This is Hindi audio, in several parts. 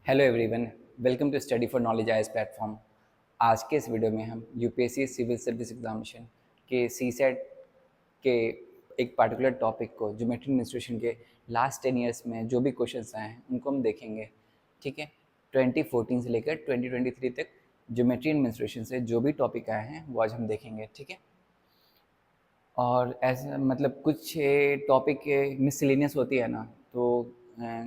Hello everyone, welcome to study for knowledge IAS platform. आज के इस वीडियो में हम यूपीएससी सिविल सर्विस एग्जामिनेशन के सीसेट के एक पार्टिकुलर टॉपिक को ज्योमेट्री एडमिनिस्ट्रेशन के लास्ट 10 ईयर्स में जो भी क्वेश्चंस आए हैं उनको हम देखेंगे। ठीक है, 2014 से लेकर 2023 तक ज्योमेट्री एडमिनिस्ट्रेशन से जो भी टॉपिक आए हैं वो आज हम देखेंगे। ठीक है, और ऐसा मतलब कुछ टॉपिक मिसलेनियस होती है ना, तो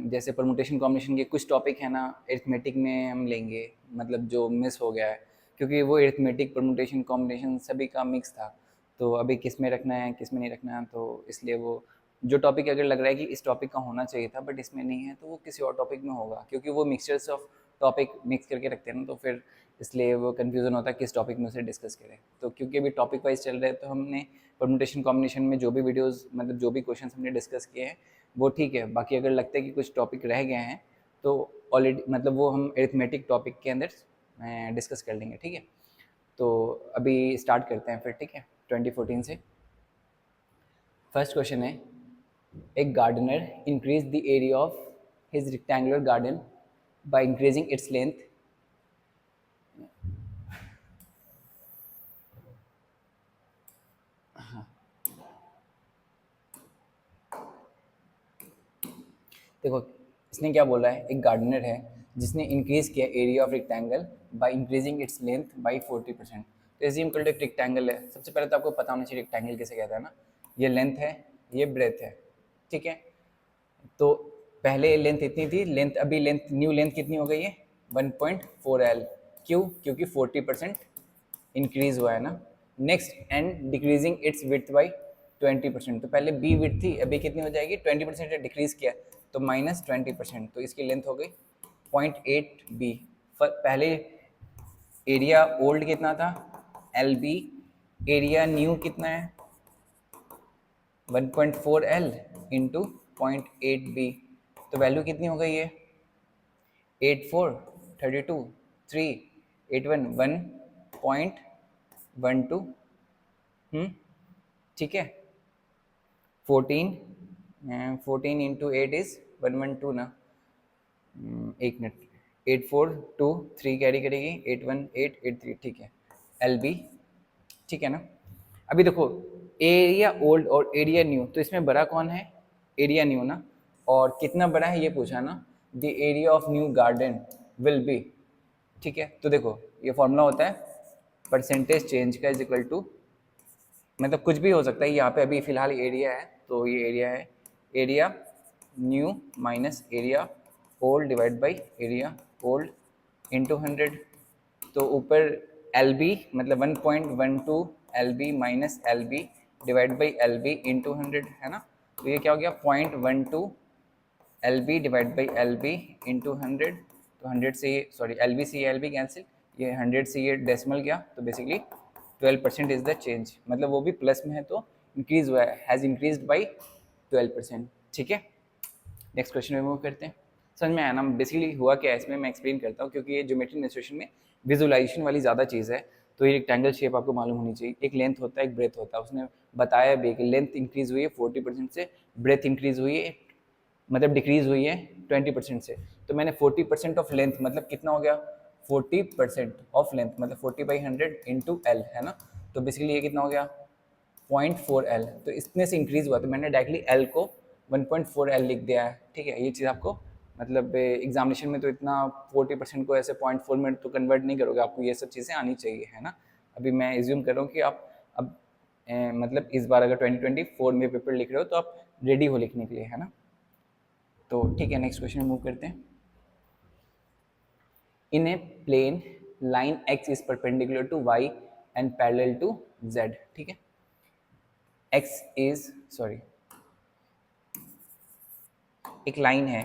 जैसे परमुटेशन कॉम्बिनेशन के कुछ टॉपिक है ना अरिथमेटिक में हम लेंगे, मतलब जो मिस हो गया है, क्योंकि वो अरिथमेटिक परमुटेशन कॉम्बिनेशन सभी का मिक्स था। तो अभी किस में रखना है किस में नहीं रखना है, तो इसलिए वो जो टॉपिक अगर लग रहा है कि इस टॉपिक का होना चाहिए था बट इसमें नहीं है, तो वो किसी और टॉपिक में होगा, क्योंकि वो मिक्सचर्स ऑफ टॉपिक मिक्स करके रखते हैं ना, तो फिर इसलिए वो कन्फ्यूज़न होता है किस टॉपिक में उसे डिस्कस करें। तो क्योंकि अभी टॉपिक वाइज चल रहे हैं, तो हमने परमुटेशन कॉम्बिनेशन में जो भी वीडियोस मतलब जो भी क्वेश्चन हमने डिस्कस किए हैं वो ठीक है। बाकी अगर लगता है कि कुछ टॉपिक रह गए हैं तो ऑलरेडी मतलब वो हम अरिथमेटिक टॉपिक के अंदर डिस्कस कर लेंगे। ठीक है, तो अभी स्टार्ट करते हैं फिर। ठीक है, 2014 से फर्स्ट क्वेश्चन है, एक gardener increase the area of his rectangular garden by increasing its length. देखो, इसने क्या बोला है, एक गार्डनर है जिसने इंक्रीज किया area of rectangle bye increasing its length bye 40%। तो एज्यूम कर लो एक रेक्टेंगल है। सबसे पहले तो आपको पता होना चाहिए रेक्टेंगल किसे कहता है ना। ये लेंथ है, ये ब्रेथ है। ठीक है, तो पहले लेंथ इतनी थी, लेंथ अभी लेंथ न्यू लेंथ कितनी हो गई है 1.4L। क्यों? क्योंकि 40% इंक्रीज हुआ है ना। Next, and decreasing it's width by 20%। तो पहले बी विड्थ थी, अभी कितनी हो जाएगी 20% डिक्रीज किया तो -20%। तो इसकी लेंथ हो गई 0.8B। पहले एरिया ओल्ड कितना था LB, एरिया न्यू कितना है 1.4L इंटू 0.8B। तो वैल्यू कितनी हो गई है 84, 32, 3, 8, 1, 1.12। ठीक है, 14 इंटू 8 इज 112 ना। एक मिनट, 8, 4, 2, 3 कैरी करेगी, 8, 1, 8, 8, 3। ठीक है, LB। ठीक है ना। अभी देखो, एरिया ओल्ड और एरिया न्यू, तो इसमें बड़ा कौन है एरिया न्यू ना। और कितना बड़ा है ये पूछा ना, the area of new garden will be. ठीक है, तो देखो ये फॉर्मूला होता है परसेंटेज चेंज का इज इक्वल टू, मतलब कुछ भी हो सकता है। यहाँ पे अभी फिलहाल एरिया है, तो ये एरिया है area new minus area old divide by area old into 100। तो ऊपर एल बी मतलब 1.12 LB minus LB divide by LB into 100 है ना। तो ये क्या हो गया 0.12 LB divide by LB into 100। तो 100 से ये सॉरी LB से ये LB कैंसिल, ये 100 से ये डेसिमल गया, तो बेसिकली 12% इज द चेंज, मतलब वो भी प्लस में है तो इंक्रीज हुआ है, हैज़ इंक्रीज बाई 12%। ठीक है, नेक्स्ट क्वेश्चन में मूव करते हैं। समझ में आया ना बेसिकली हुआ क्या है इसमें, मैं एक्सप्लेन करता हूँ, क्योंकि ये ज्योमेट्री एडमिनिस्ट्रेशन में विजुअलाइजेशन वाली ज़्यादा चीज़ है। तो ये रेक्टेंगल शेप आपको मालूम होनी चाहिए, एक लेंथ होता है एक ब्रेथ होता है। उसने बताया भी कि लेंथ इंक्रीज हुई है 40% से, ब्रेथ इंक्रीज हुई है मतलब डिक्रीज हुई है 20% से। तो मैंने 40% ऑफ लेंथ मतलब कितना हो गया 40% ऑफ लेंथ मतलब 40/100 इंटू L है ना। तो बेसिकली ये कितना हो गया 0.4L। तो इतने से इंक्रीज हुआ तो मैंने डायरेक्टली L को 1.4L लिख दिया है। ठीक है, ये चीज़ आपको मतलब एग्जामिनेशन में तो इतना 40% को ऐसे 0.4 में तो कन्वर्ट नहीं करोगे, आपको ये सब चीज़ें आनी चाहिए है ना। अभी मैं एज्यूम कर रहा हूँ कि आप अब मतलब इस बार अगर 2024 में पेपर लिख रहे हो तो आप रेडी हो लिखने के लिए है ना। तो ठीक है, नेक्स्ट क्वेश्चन मूव करते हैं। In a plane line x is perpendicular to y and parallel to z। ठीक है, x इज सॉरी एक लाइन है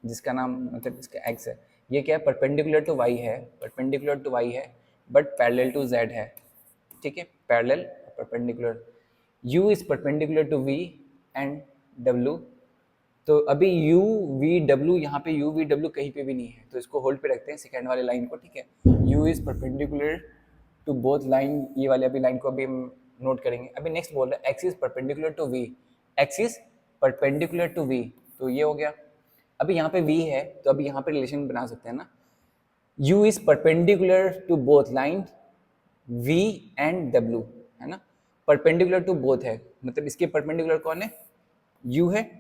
जिसका नाम मतलब इसका x है, ये क्या है परपेंडिकुलर टू y है, परपेंडिकुलर टू y है बट पैरेलल टू z है। ठीक है, parallel perpendicular. u is perpendicular to v and w। तो अभी यू वी डब्ल्यू यहाँ पे यू वी डब्ल्यू कहीं पे भी नहीं है, तो इसको होल्ड पे रखते हैं सेकेंड वाले लाइन को। ठीक है, U is perpendicular to both line, ये वाले अभी लाइन को अभी हम नोट करेंगे। अभी नेक्स्ट बोल रहा है X is perpendicular to V, X is perpendicular to V, तो ये हो गया अभी यहाँ पे v है तो अभी यहाँ पे रिलेशन बना सकते हैं ना, u is perpendicular to both line v and w, है ना, परपेंडिकुलर टू बोथ है, मतलब इसके परपेंडिकुलर कौन है, u है,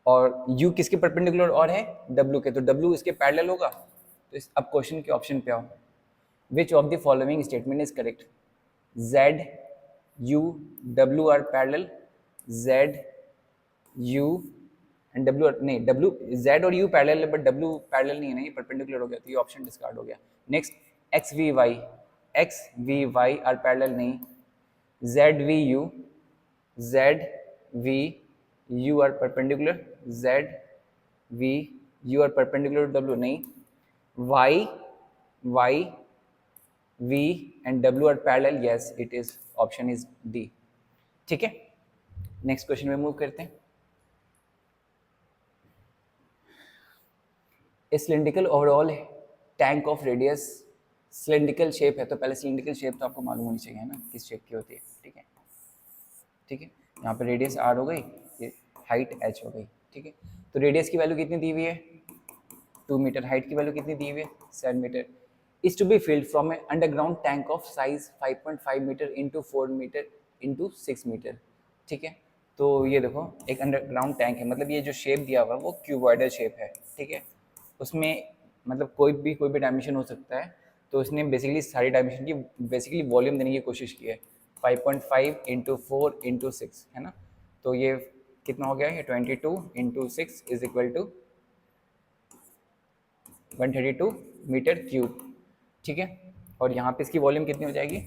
और u किसके परपेंडिकुलर और है, w के, तो w इसके पैरेलल होगा। तो अब क्वेश्चन के ऑप्शन पे आओ, which of the following statement is correct, z u w are parallel, z u and w नहीं, w z और u पैरेलल है बट w पैरेलल नहीं है ना, ये परपेंडिकुलर हो गया, तो ये ऑप्शन डिस्कार्ड हो गया। Next x v y are parallel नहीं, z v u are perpendicular, z v u are perpendicular w नहीं, y v and w are parallel, yes it is, option is D. ठीक है, नेक्स्ट क्वेश्चन में मूव करते हैं। Cylindrical overall tank of radius, cylindrical shape है तो पहले सिलिंड्रिकल शेप तो आपको मालूम होनी चाहिए, है ना, किस शेप की होती है। ठीक है, ठीक है, यहाँ पे रेडियस r हो गई, ये हाइट h हो गई। ठीक है, तो रेडियस की वैल्यू कितनी दी हुई है, 2 मीटर, हाइट की वैल्यू कितनी दी हुई है, 7 metre, is to be filled from a underground tank of size 5.5 metre into 4 metre into 6 metre. ठीक है, तो ये देखो एक अंडरग्राउंड टैंक है, मतलब ये जो शेप दिया हुआ है वो क्यूबॉइडल शेप है। ठीक है, उसमें मतलब कोई भी डायमेंशन हो सकता है, तो उसने बेसिकली सारी डायमेंशन की बेसिकली वॉल्यूम देने की कोशिश की है, 5.5 इंटू 4 इंटू 6, है ना, तो ये कितना हो गया, ये 22 into 6 is equal to 132 metre cube. ठीक है, और यहाँ पे इसकी वॉल्यूम कितनी हो जाएगी,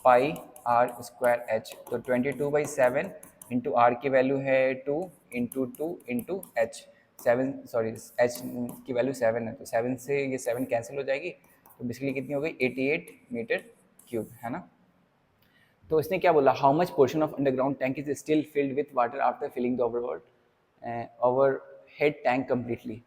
पाई आर स्क्वायर एच, तो 22/7 इंटू आर की वैल्यू है 2 into 2 into H, 7 sorry H की वैल्यू 7 है, तो 7 से ये 7 कैंसिल हो जाएगी, तो बेसिकली कितनी हो गई 88 मीटर क्यूब, है ना। तो इसने क्या बोला, how much portion of underground tank is still filled with water after filling the overhead tank completely.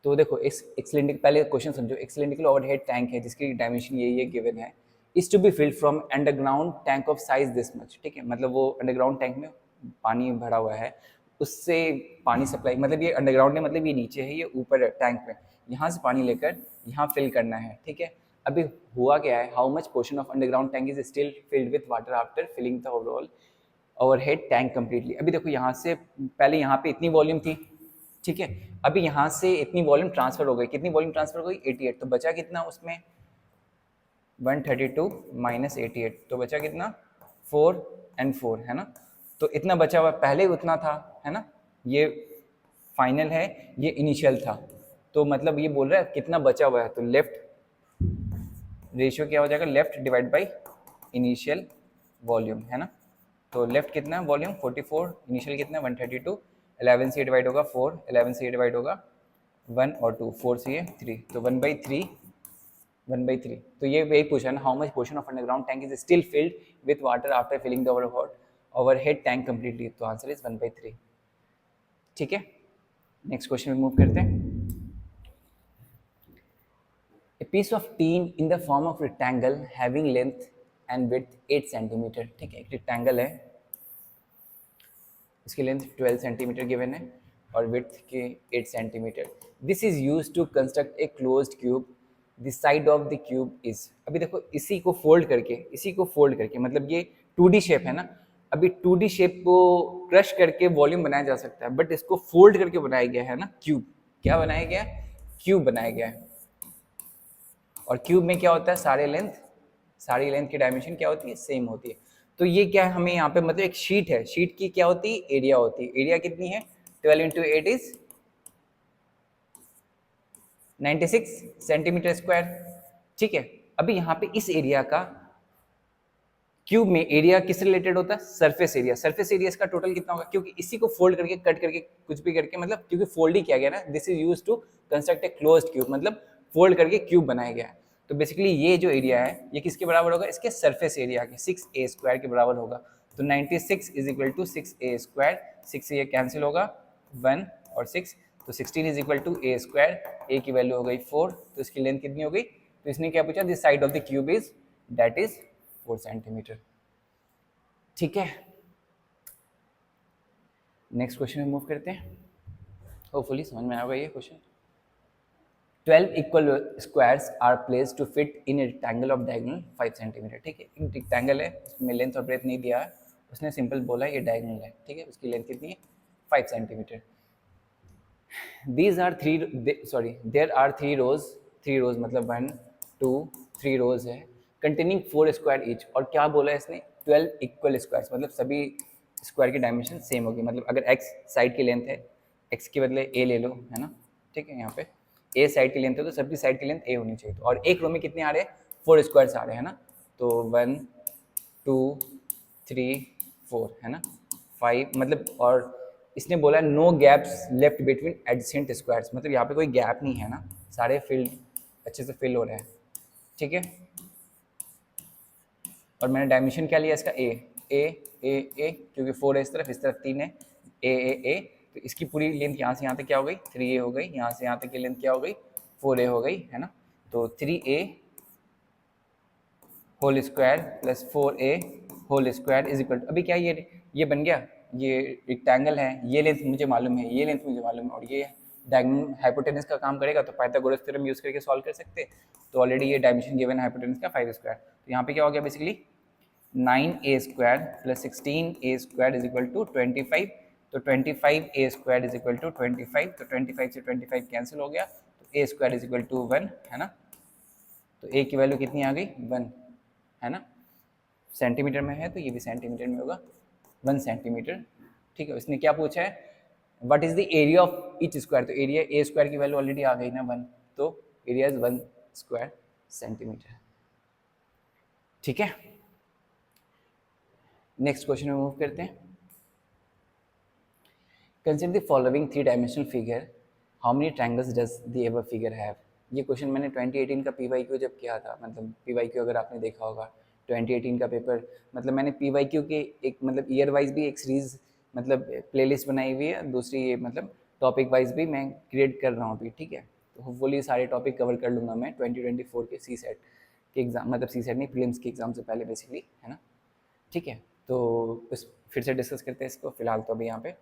तो देखो इस सिलिंडर, पहले क्वेश्चन समझो, एक सिलिंड्रिकल ओवरहेड टैंक है जिसकी डायमेंशन ये गिवन है, is to be filled from underground tank of size this much. ठीक है, मतलब वो अंडरग्राउंड टैंक में पानी भरा हुआ है, उससे पानी सप्लाई, मतलब ये अंडरग्राउंड है, मतलब ये नीचे है, ये ऊपर है टैंक में, यहाँ से पानी लेकर यहाँ फिल करना है। ठीक है, अभी हुआ क्या है, how much portion of underground tank is still filled with water after filling the overall overhead tank completely. अभी देखो यहाँ से पहले यहाँ पे इतनी वॉल्यूम थी, ठीक है, अभी यहाँ से इतनी वॉल्यूम ट्रांसफर हो गई, कितनी वॉल्यूम ट्रांसफर हो गई, 88, तो बचा कितना उसमें 132 माइनस 88, तो बचा कितना 4 and 4, है ना, तो इतना बचा हुआ, पहले उतना था, है ना, ये फाइनल है, ये इनिशियल था, तो मतलब ये बोल रहा है कितना बचा हुआ है, तो लेफ्ट रेशियो क्या हो जाएगा, left divide by initial volume, है ना, तो लेफ्ट कितना है वॉल्यूम 44, इनिशियल कितना है 132, 11 से डिवाइड होगा 4, 11 से डिवाइड होगा 1 और 2, 4 से ये 3, तो 1/3, 1/3, तो ये वही पूछा ना, how much portion of underground tank is still filled with water after filling the overhead tank completely, तो आंसर इज 1/3। ठीक है, नेक्स्ट क्वेश्चन में मूव करते हैं। A piece of tin in the form of rectangle having length and width 8 centimetre. ठीक है, एक रेक्टेंगल है, इसकी लेंथ 12 सेंटीमीटर गिवन है और विड्थ की 8 centimetre. This is use to construct a closed cube, the side of the cube is. अभी देखो इसी को फोल्ड करके मतलब ये 2D शेप है ना, अभी 2D शेप को क्रश करके वॉल्यूम बनाया जा सकता है, बट इसको फोल्ड करके बनाया गया है ना क्यूब। क्या बनाया गया है, क्यूब बनाया गया है, और क्यूब में क्या होता है, सारी लेंथ की डायमेंशन क्या होती है, सेम होती है। तो ये क्या है, हमें यहाँ पे मतलब एक शीट है, शीट की क्या होती है, एरिया होती है, एरिया कितनी है 12 इंटू 8 इज 96 सेंटीमीटर स्क्वायर। ठीक है, अभी यहाँ पे इस एरिया का, क्यूब में एरिया किस रिलेटेड होता है, सरफेस एरिया। सरफेस एरिया इसका टोटल कितना होगा, क्योंकि इसी को फोल्ड करके कट करके कुछ भी करके, मतलब क्योंकि फोल्ड ही किया गया ना, this is used to construct a closed cube, मतलब फोल्ड करके क्यूब बनाया गया है। तो बेसिकली ये जो एरिया है ये किसके बराबर होगा, इसके सरफेस एरिया के 6a² के बराबर होगा। तो 96 इज इक्वल टू 6a², 6 से ये कैंसिल होगा 1 और 6, तो 16 is equal to a², a की वैल्यू हो गई 4, तो इसकी लेंथ कितनी हो गई, तो इसने क्या पूछा, this side of the cube is that is 4 centimetre. ठीक है, नेक्स्ट क्वेश्चन में मूव करते हैं। होपफुली समझ में आएगा ये question. 12 equal squares are place to fit in a rectangle of diagonal 5 centimetre. ठीक है, एक रेक्टेंगल है, उसमें लेंथ और ब्रेथ नहीं दिया है, उसने सिंपल बोला है ये डायगोनल है। ठीक है, उसकी लेंथ कितनी है, 5 centimetre. These are there are three rows मतलब 1 2 3 रोज है, containing 4 स्क्वायर ईच। और क्या बोला है इसने, 12 इक्वल स्क्वायर्स, मतलब सभी स्क्वायर की डायमेंशन सेम होगी। मतलब अगर x साइड की लेंथ है, x के बदले a ले लो, है ना। ठीक है, यहाँ पे a साइड की लेंथ है तो सबकी साइड की लेंथ a होनी चाहिए। तो और एक रो में कितने आ रहे हैं, 4 स्क्वायर्स आ रहे हैं, है ना। तो 1 2 3 4, है ना, 5, मतलब। और इसने बोला no gaps left between adjacent squares, मतलब यहाँ पे कोई गैप नहीं है ना, सारे फिल अच्छे से फिल हो रहे हैं। ठीक है, और मैंने डायमेंशन क्या लिया इसका, ए, क्योंकि 4 है इस तरफ 3 है, ए। तो इसकी पूरी लेंथ यहाँ से यहाँ तक क्या हो गई, 3a हो गई। यहाँ से यहाँ तक की लेंथ क्या हो गई, 4a हो गई, है ना। तो 3a whole square plus 4a whole square is equal to, अभी क्या ये बन गया, ये रेक्टेंगल है, ये लेंथ मुझे मालूम है, ये लेंथ मुझे मालूम है, और ये डायगोनल हाइपोटेनस का काम करेगा, तो पाइथागोरस थ्योरम यूज करके सॉल्व कर सकते हैं। तो ऑलरेडी ये डायमेंशन गिवन है हाइपोटेनस का 5 स्क्वायर। तो यहाँ पे क्या हो गया basically, 9a square plus 16a square is equal to 25। तो 25a square is equal to 25, तो 25 से 25 कैंसिल हो गया, तो a square is equal to 1, है ना। तो a की वैल्यू कितनी आ गई, 1, है ना। सेंटीमीटर में है तो ये भी सेंटीमीटर में होगा, 1 सेंटीमीटर। ठीक है, इसने क्या पूछा है, what is the area of each square. तो एरिया ए स्क्वायर की वैल्यू ऑलरेडी आ गई ना 1, तो एरिया इज 1 स्क्वायर सेंटीमीटर। ठीक है, नेक्स्ट क्वेश्चन में मूव करते हैं। Consider the following 3 dimensional figure, how many triangles does the ever figure have. ये क्वेश्चन मैंने 2018 का PYQ जब किया था, मतलब PYQ अगर आपने देखा होगा 2018 का पेपर, मतलब मैंने PYQ के एक मतलब ईयर वाइज भी एक सीरीज मतलब प्लेलिस्ट बनाई हुई है, दूसरी ये मतलब टॉपिक वाइज भी मैं क्रिएट कर रहा हूँ अभी। ठीक है, तो होपफुली सारे टॉपिक कवर कर लूँगा मैं 2024 के CSET के एग्जाम, मतलब CSET नहीं, प्रीलिम्स के एग्जाम से पहले बेसिकली, है ना। ठीक है, तो इस फिर से डिस्कस करते हैं इसको, फिलहाल तो अभी यहाँ पे।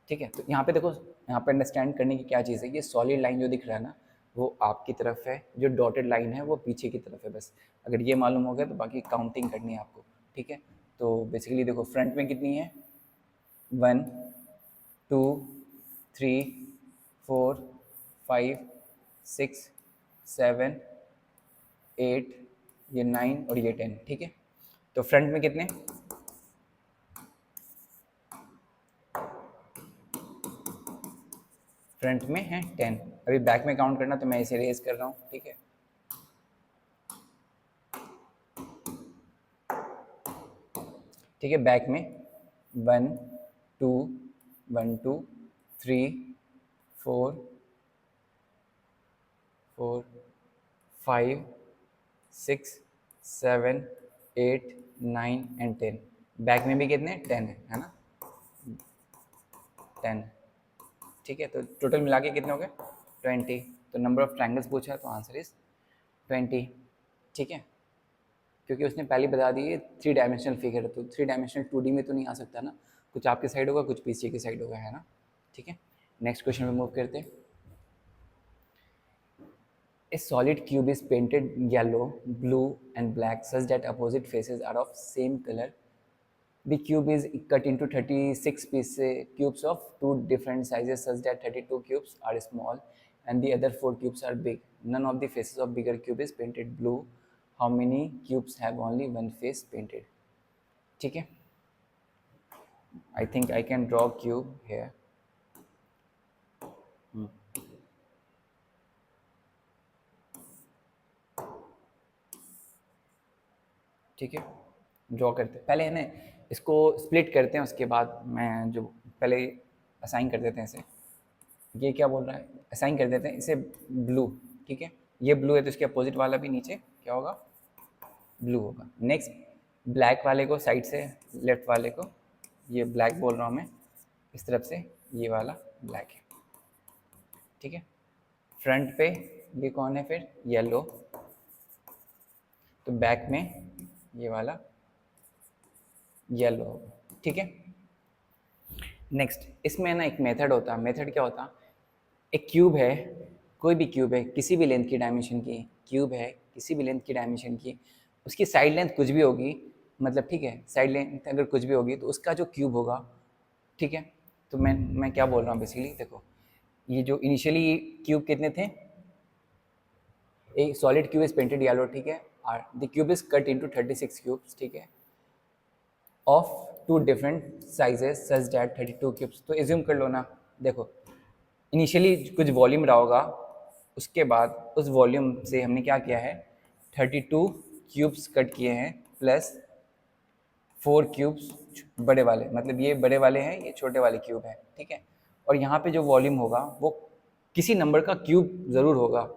ठीक है, तो यहाँ पे देखो, यहाँ पे अंडरस्टैंड करने की क्या चीज़ है, ये सॉलिड लाइन जो दिख रहा है ना, वो आपकी तरफ है, जो डॉटेड लाइन है वो पीछे की तरफ है। बस अगर ये मालूम हो गया तो बाकी काउंटिंग करनी है आपको। ठीक है, तो बेसिकली देखो फ्रंट में कितनी है, 1 2 3 4 5 6 7 8, ये 9 और ये 10। ठीक है, तो फ्रंट में कितने, फ्रंट में है 10। अभी बैक में काउंट करना, तो मैं इसे रेज कर रहा हूँ। ठीक है, ठीक है, बैक में 1 2 1 2 3 4 4 5 6 7 8 9 एंड 10। बैक में भी कितने, 10 है ना, 10। ठीक है, तो टोटल मिला के कितने हो गए, 20। तो नंबर ऑफ ट्रायंगल्स पूछा है तो आंसर इज 20। ठीक है, क्योंकि उसने पहले बता दी है 3 डायमेंशनल फिगर है, तो 3 डायमेंशनल 2D में तो नहीं आ सकता ना, कुछ आपके साइड होगा कुछ पीछे की साइड होगा, है ना। ठीक है, नेक्स्ट क्वेश्चन में मूव करते हैं। A solid cube is painted yellow, blue and black such that opposite faces are of same color. The cube is cut into 36 cubes of 2 different sizes such that 32 cubes are small and the other 4 cubes are big. None of the faces of bigger cube is painted blue. How many cubes have only one face painted? ठीक है, I think I can draw cube here. ठीक है, ड्रॉ करते हैं पहले, है ना, इसको स्प्लिट करते हैं, उसके बाद मैं जो पहले असाइन कर देते हैं इसे, ये क्या बोल रहा है, असाइन कर देते हैं इसे ब्लू। ठीक है, ये ब्लू है तो इसके अपोजिट वाला भी नीचे क्या होगा, ब्लू होगा। नेक्स्ट ब्लैक वाले को साइड से, लेफ्ट वाले को, ये ब्लैक बोल रहा हूँ मैं, इस तरफ से ये वाला ब्लैक है। ठीक है, फ्रंट पे ये कौन है फिर, येलो, तो बैक में ये वाला येलो होगा। ठीक है, नेक्स्ट इसमें ना एक मेथड होता है, मेथड क्या होता है, एक क्यूब है, कोई भी क्यूब है, किसी भी लेंथ की डायमेंशन की क्यूब है, किसी भी लेंथ की डायमेंशन की, उसकी साइड लेंथ कुछ भी होगी, मतलब ठीक है, साइड लेंथ अगर कुछ भी होगी तो उसका जो क्यूब होगा, ठीक है। तो मैं क्या बोल रहा हूँ बेसिकली, देखो ये जो इनिशियली क्यूब कितने थे, एक solid cube is painted yellow, ठीक है, और the cube is cut into 36 cubes, ठीक है, of two different sizes such that 32 cubes. तो एज्यूम कर लो ना, देखो इनिशियली कुछ वॉल्यूम रहा होगा, उसके बाद उस वॉल्यूम से हमने क्या किया है, 32 क्यूब्स कट किए हैं प्लस 4 क्यूब्स बड़े वाले, मतलब ये बड़े वाले हैं, ये छोटे वाले क्यूब हैं, ठीक है। और यहाँ पे जो वॉल्यूम होगा वो किसी नंबर का क्यूब ज़रूर होगा।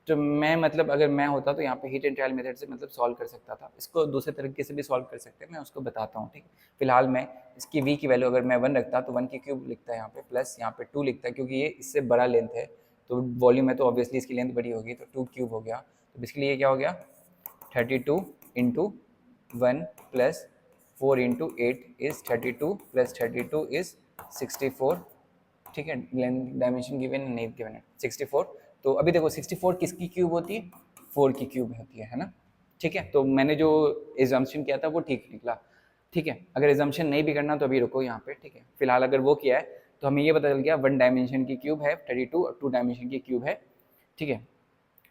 तो मैं मतलब अगर मैं होता तो यहाँ पे हीट एंड ट्रायल मेथड से मतलब सॉल्व कर सकता था, इसको दूसरे तरीके से भी सॉल्व कर सकते हैं, मैं उसको बताता हूँ, ठीक है। फिलहाल मैं इसकी v की वैल्यू अगर मैं 1 रखता तो 1 की क्यूब लिखता है यहाँ पे, प्लस यहाँ पे 2 लिखता है, क्योंकि ये इससे बड़ा लेंथ है, तो वॉल्यूम है तो ऑब्वियसली इसकी लेंथ बड़ी होगी, तो 2 क्यूब हो गया। तो बेसिकली ये क्या हो गया, 32 into 1 plus 4 into 8 is 32 plus 32 is 64, ठीक है। लेंथ डायमेंशन गिवन नहीं गिवन है 64। तो अभी देखो 64 किसकी क्यूब होती है, 4 की क्यूब होती है ना, ठीक है। तो मैंने जो एजम्पशन किया था वो ठीक निकला, ठीक है। अगर एजम्पशन नहीं भी करना तो अभी रुको यहाँ पे, ठीक है। फिलहाल अगर वो किया है तो हमें ये पता चल गया 1 डायमेंशन की क्यूब है 32 और 2 डायमेंशन की क्यूब है, ठीक है।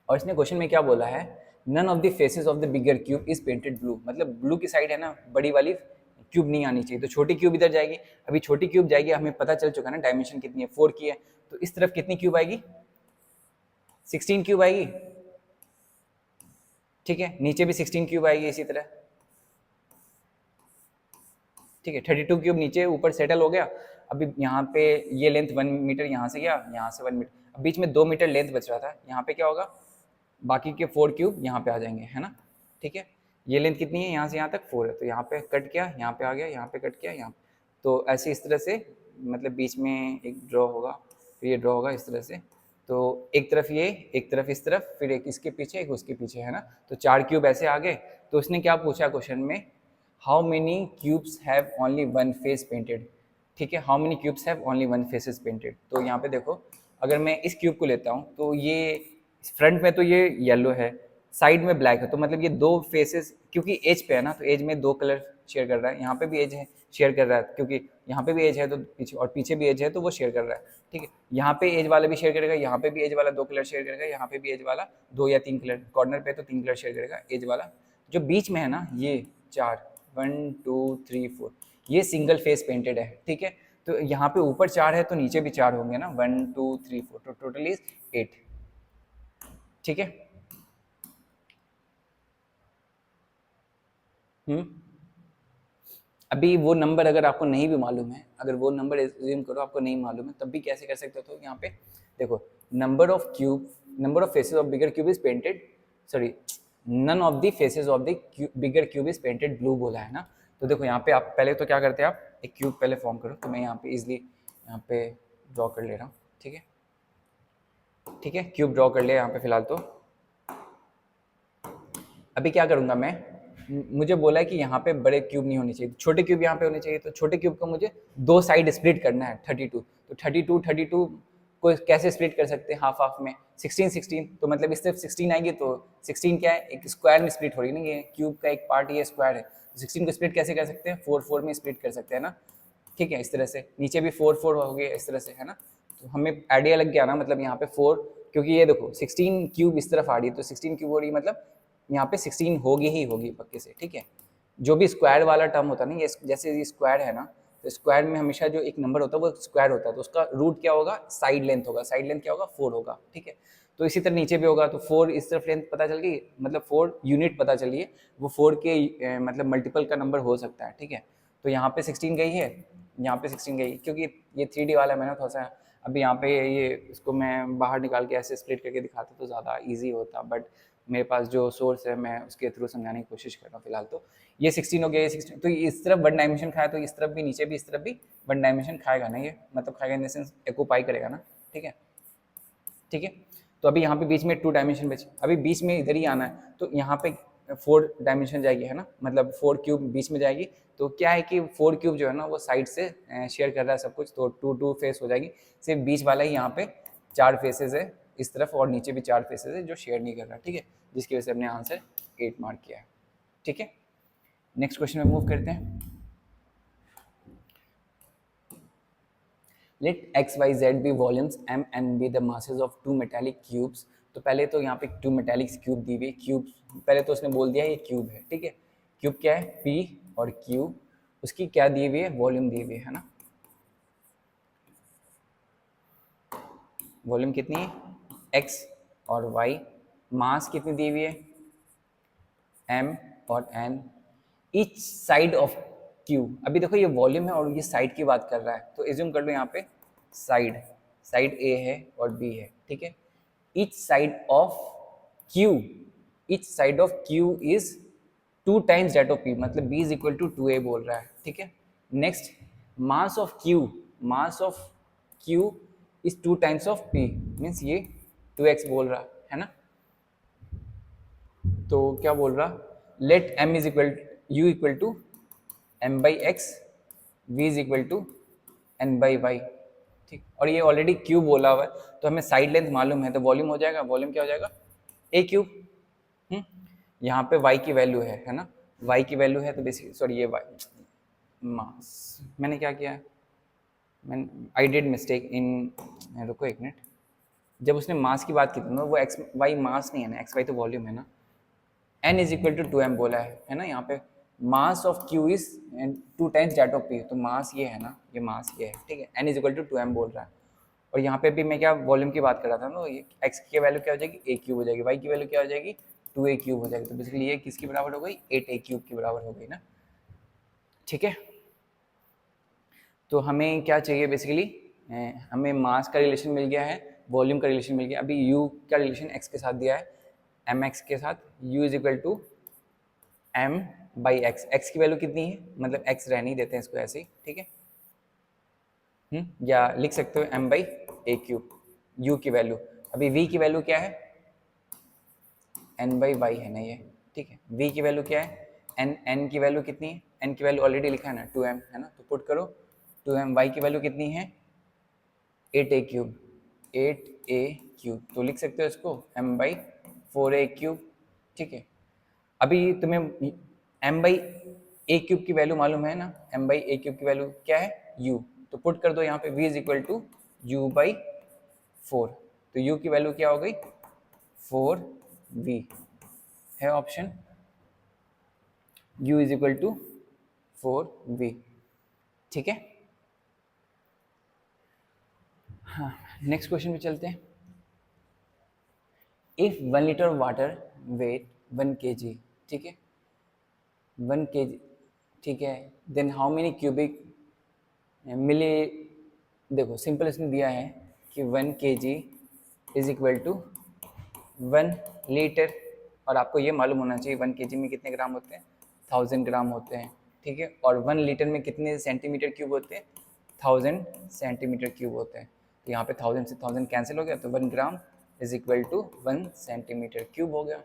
और इसने क्वेश्चन में क्या बोला है, none of the faces of the bigger cube is painted blue, मतलब ब्लू की साइड है ना, बड़ी वाली क्यूब नहीं आनी चाहिए, तो छोटी क्यूब इधर जाएगी। अभी छोटी क्यूब जाएगी, हमें पता चल चुका है ना डायमेंशन कितनी है, 4 की है, तो इस तरफ कितनी क्यूब आएगी, 16 क्यूब आएगी, ठीक है। नीचे भी 16 क्यूब आएगी इसी तरह, ठीक है। 32 क्यूब नीचे ऊपर सेटल हो गया। अभी यहाँ पे ये लेंथ 1 मीटर यहाँ से गया, यहाँ से 1 मीटर, अब बीच में 2 मीटर लेंथ बच रहा था, यहाँ पे क्या होगा, बाकी के 4 क्यूब यहाँ पे आ जाएंगे, है ना, ठीक है। ये लेंथ कितनी है, यहाँ से यहाँ तक 4 है, तो यहाँ पे कट किया, यहाँ पे आ गया, यहाँ पे कट किया, यहाँ, तो ऐसे इस तरह से, मतलब बीच में एक ड्रॉ होगा, फिर ये ड्रॉ होगा इस तरह से, तो एक तरफ ये, एक तरफ इस तरफ, फिर एक इसके पीछे, एक उसके पीछे, है ना। तो 4 क्यूब ऐसे आ गए। तो उसने क्या पूछा क्वेश्चन में, how many cubes have only 1 face painted, ठीक है, how many cubes have only 1 faces painted. तो यहाँ पे देखो, अगर मैं इस क्यूब को लेता हूँ तो ये फ्रंट में तो ये येलो है, साइड में ब्लैक है, तो मतलब ये 2 फेसेस, क्योंकि एज पे है ना, तो एज में 2 कलर शेयर कर रहा है, यहाँ पे भी एज है शेयर कर रहा है, क्योंकि यहाँ पे भी एज है तो पीछे, और पीछे भी एज है तो वो शेयर कर रहा है, ठीक है। यहाँ पे एज वाला भी शेयर करेगा, यहाँ पे भी एज वाला 2 कलर शेयर करेगा, यहाँ पे भी एज वाला 2 या 3 कलर, कॉर्नर पे तो 3 कलर शेयर करेगा एज वाला। जो बीच में है ना, ये 4, 1 2 3 4, ये सिंगल फेस पेंटेड है, ठीक है। तो यहाँ पे ऊपर 4 है तो नीचे भी 4 होंगे ना, 1 2 3 4, तो टोटल इज 8, ठीक है। अभी वो नंबर अगर आपको नहीं भी मालूम है, अगर वो नंबर एज्यूम करो आपको नहीं मालूम है, तब भी कैसे कर सकते हो, तो यहाँ पे देखो, number of cube, number of faces of bigger cube is painted, sorry, none of the faces of the bigger cube is painted blue बोला है ना। तो देखो यहाँ पे आप पहले तो क्या करते हैं, आप एक क्यूब पहले फॉर्म करो, तो मैं यहाँ पे इजिली यहाँ पे ड्रॉ कर ले रहा हूँ, ठीक है, ठीक है, क्यूब ड्रॉ कर लिया यहाँ पे फिलहाल। तो अभी क्या करूँगा मैं, मुझे बोला है कि यहाँ पे बड़े क्यूब नहीं होने चाहिए, छोटे क्यूब यहाँ पे होने चाहिए, तो छोटे क्यूब को मुझे 2 साइड स्प्लिट करना है 32, तो 32 को कैसे स्प्लिट कर सकते हैं, हाफ हाफ में, 16 तो मतलब इस तरफ 16 आएगी, तो 16 क्या है, एक स्क्वायर में स्प्लिट हो रही है ना, ये क्यूब का एक पार्ट ये स्क्वायर है, तो 16 को स्प्लिट कैसे कर सकते हैं, 4 में स्प्लिट कर सकते हैं ना, ठीक है। इस तरह से नीचे भी 4 हो गए इस तरह से, है ना। तो हमें आइडिया लग गया ना, मतलब यहाँ पे 4, क्योंकि ये देखो 16 क्यूब इस तरफ आ रही है, तो 16 क्यूब हो रही है, मतलब यहाँ पे 16 होगी ही होगी पक्के से, ठीक है। जो भी स्क्वायर वाला टर्म होता है ना, ये जैसे ये स्क्वायर है ना, तो स्क्वायर में हमेशा जो एक नंबर होता है वो स्क्वायर होता है, तो उसका रूट क्या होगा, साइड लेंथ होगा, साइड लेंथ क्या होगा, 4 होगा, ठीक है। तो इसी तरह नीचे भी होगा, तो 4 इस तरफ लेंथ पता चल गई, मतलब 4 यूनिट पता चलिए, वो 4 के मतलब मल्टीपल का नंबर हो सकता है, ठीक है। तो यहाँ पे 16 गई है, यहाँ पे 16 गई, क्योंकि ये 3D वाला मैंने थोड़ा सा, अभी यहाँ पे ये इसको मैं बाहर निकाल के ऐसे स्प्लिट करके दिखाता तो ज़्यादा ईजी होता, बट मेरे पास जो सोर्स है मैं उसके थ्रू समझाने की कोशिश कर रहा हूँ फिलहाल। तो ये 16 हो गया, ये 16, तो इस तरफ 1 डायमेंशन खाया, तो इस तरफ भी, नीचे भी, इस तरफ भी 1 डायमेंशन खाएगा ना, ये मतलब खाएगा इन द सेंस एक्यूपाई करेगा ना, ठीक है, ठीक है। तो अभी यहाँ पे बीच में 2 डायमेंशन बचे, अभी बीच में इधर ही आना है, तो यहाँ पे 4 डायमेंशन जाएगी, है ना, मतलब 4 क्यूब बीच में जाएगी, तो क्या है कि 4 क्यूब जो है ना वो साइड से शेयर कर रहा है सब कुछ, तो 2 फेस हो जाएगी, सिर्फ बीच वाला ही यहाँ पे 4 फेसेस है इस तरफ और नीचे भी 4 फेसेस है जो शेयर नहीं कर रहा, ठीक है, जिसकी वजह से हमने आंसर 8 मार्क किया है, ठीक है। नेक्स्ट क्वेश्चन में मूव करते हैं। Let X Y Z be volumes M and be the masses of 2 metallic cubes. तो पहले तो यहाँ पे 2 मेटालिक क्यूब दी हुई, क्यूब पहले तो उसने बोल दिया ये क्यूब है, ठीक है। क्यूब क्या है, पी और क्यू, उसकी क्या दी हुई है, वॉल्यूम दी हुई है ना। वॉल्यूम कितनी है, एक्स और वाई, मास कितनी दी हुई है, एम और N, each side of Q. अभी देखो ये वॉल्यूम है और ये साइड की बात कर रहा है, तो एज्यूम कर लो यहाँ पे साइड, साइड ए है और बी है, ठीक है। Each side of Q, each side of Q is 2 times that of P, मतलब B is equal to 2a बोल रहा है, ठीक है। Next mass of Q, mass of Q is 2 times of P, means ये 2x बोल रहा है ना। तो क्या बोल रहा, let m is equal u equal to m by X, v is equal to n by Y, ठीक। और ये ऑलरेडी क्यूब बोला हुआ है, तो हमें साइड लेंथ मालूम है, तो वॉल्यूम हो जाएगा, वॉल्यूम क्या हो जाएगा, a क्यूब। यहाँ पे y की वैल्यू है ना, y की वैल्यू है तो बेसिकली सॉरी ये y मास, मैंने क्या किया, मैंने आई डिड मिस्टेक इन, रुको एक मिनट, जब उसने मास की बात की थी ना, वो एक्स वाई मास नहीं है ना, एक्स वाई तो वॉल्यूम है ना। n is equal to 2m बोला है ना यहाँ पे, mass of q is 2 times that of p, तो मास ये है ना, ये मास ये है, ठीक है। n is equal to 2m बोल रहा है, और यहाँ पे भी मैं क्या वॉल्यूम की बात कर रहा था ना, ये x की वैल्यू क्या हो जाएगी, a क्यूब हो जाएगी, y की वैल्यू क्या हो जाएगी, 2a क्यूब हो जाएगी, तो बेसिकली ये किसकी बराबर हो गई, 8a क्यूब की बराबर हो गई ना, ठीक है। तो हमें क्या चाहिए बेसिकली, हमें मास का रिलेशन मिल गया है, वॉल्यूम का रिलेशन मिल गया, अभी u का रिलेशन x के साथ दिया है, mx के साथ, u is equal to m by X, X की वैल्यू कितनी है, मतलब x रहने ही देते हैं इसको ऐसे ही, ठीक है। या लिख सकते हो m by A cube, u की वैल्यू, अभी v की वैल्यू क्या है, n बाई वाई है ना ये, ठीक है। v की वैल्यू क्या है, n की वैल्यू कितनी है, n की वैल्यू ऑलरेडी लिखा है ना 2m है ना, तो पुट करो 2m, y की वैल्यू कितनी है 8a क्यूब, 8a क्यूब, तो लिख सकते हो इसको m बाई 4a क्यूब, ठीक है। अभी तुम्हें m बाई ए क्यूब की वैल्यू मालूम है ना, m बाई ए क्यूब की वैल्यू क्या है u, तो पुट कर दो यहाँ पे v is equal to u by 4, तो u की वैल्यू क्या हो गई 4v है option, u is equal to 4v, ठीक है। हाँ, नेक्स्ट क्वेश्चन पे चलते हैं। If 1 litre water weight 1 kg, ठीक है, 1 kg, ठीक है, then how many cubic milli, देखो सिंपल इसने दिया है कि 1 kg is equal to 1 litre, और आपको ये मालूम होना चाहिए 1 kg में कितने ग्राम होते हैं, 1000 ग्राम होते हैं, ठीक है। और 1 लीटर में कितने सेंटीमीटर क्यूब होते हैं, 1000 सेंटीमीटर क्यूब होते हैं, तो यहाँ पे 1000 से 1000 कैंसिल हो गया, तो 1 gram is equal to 1 centimetre cube हो गया।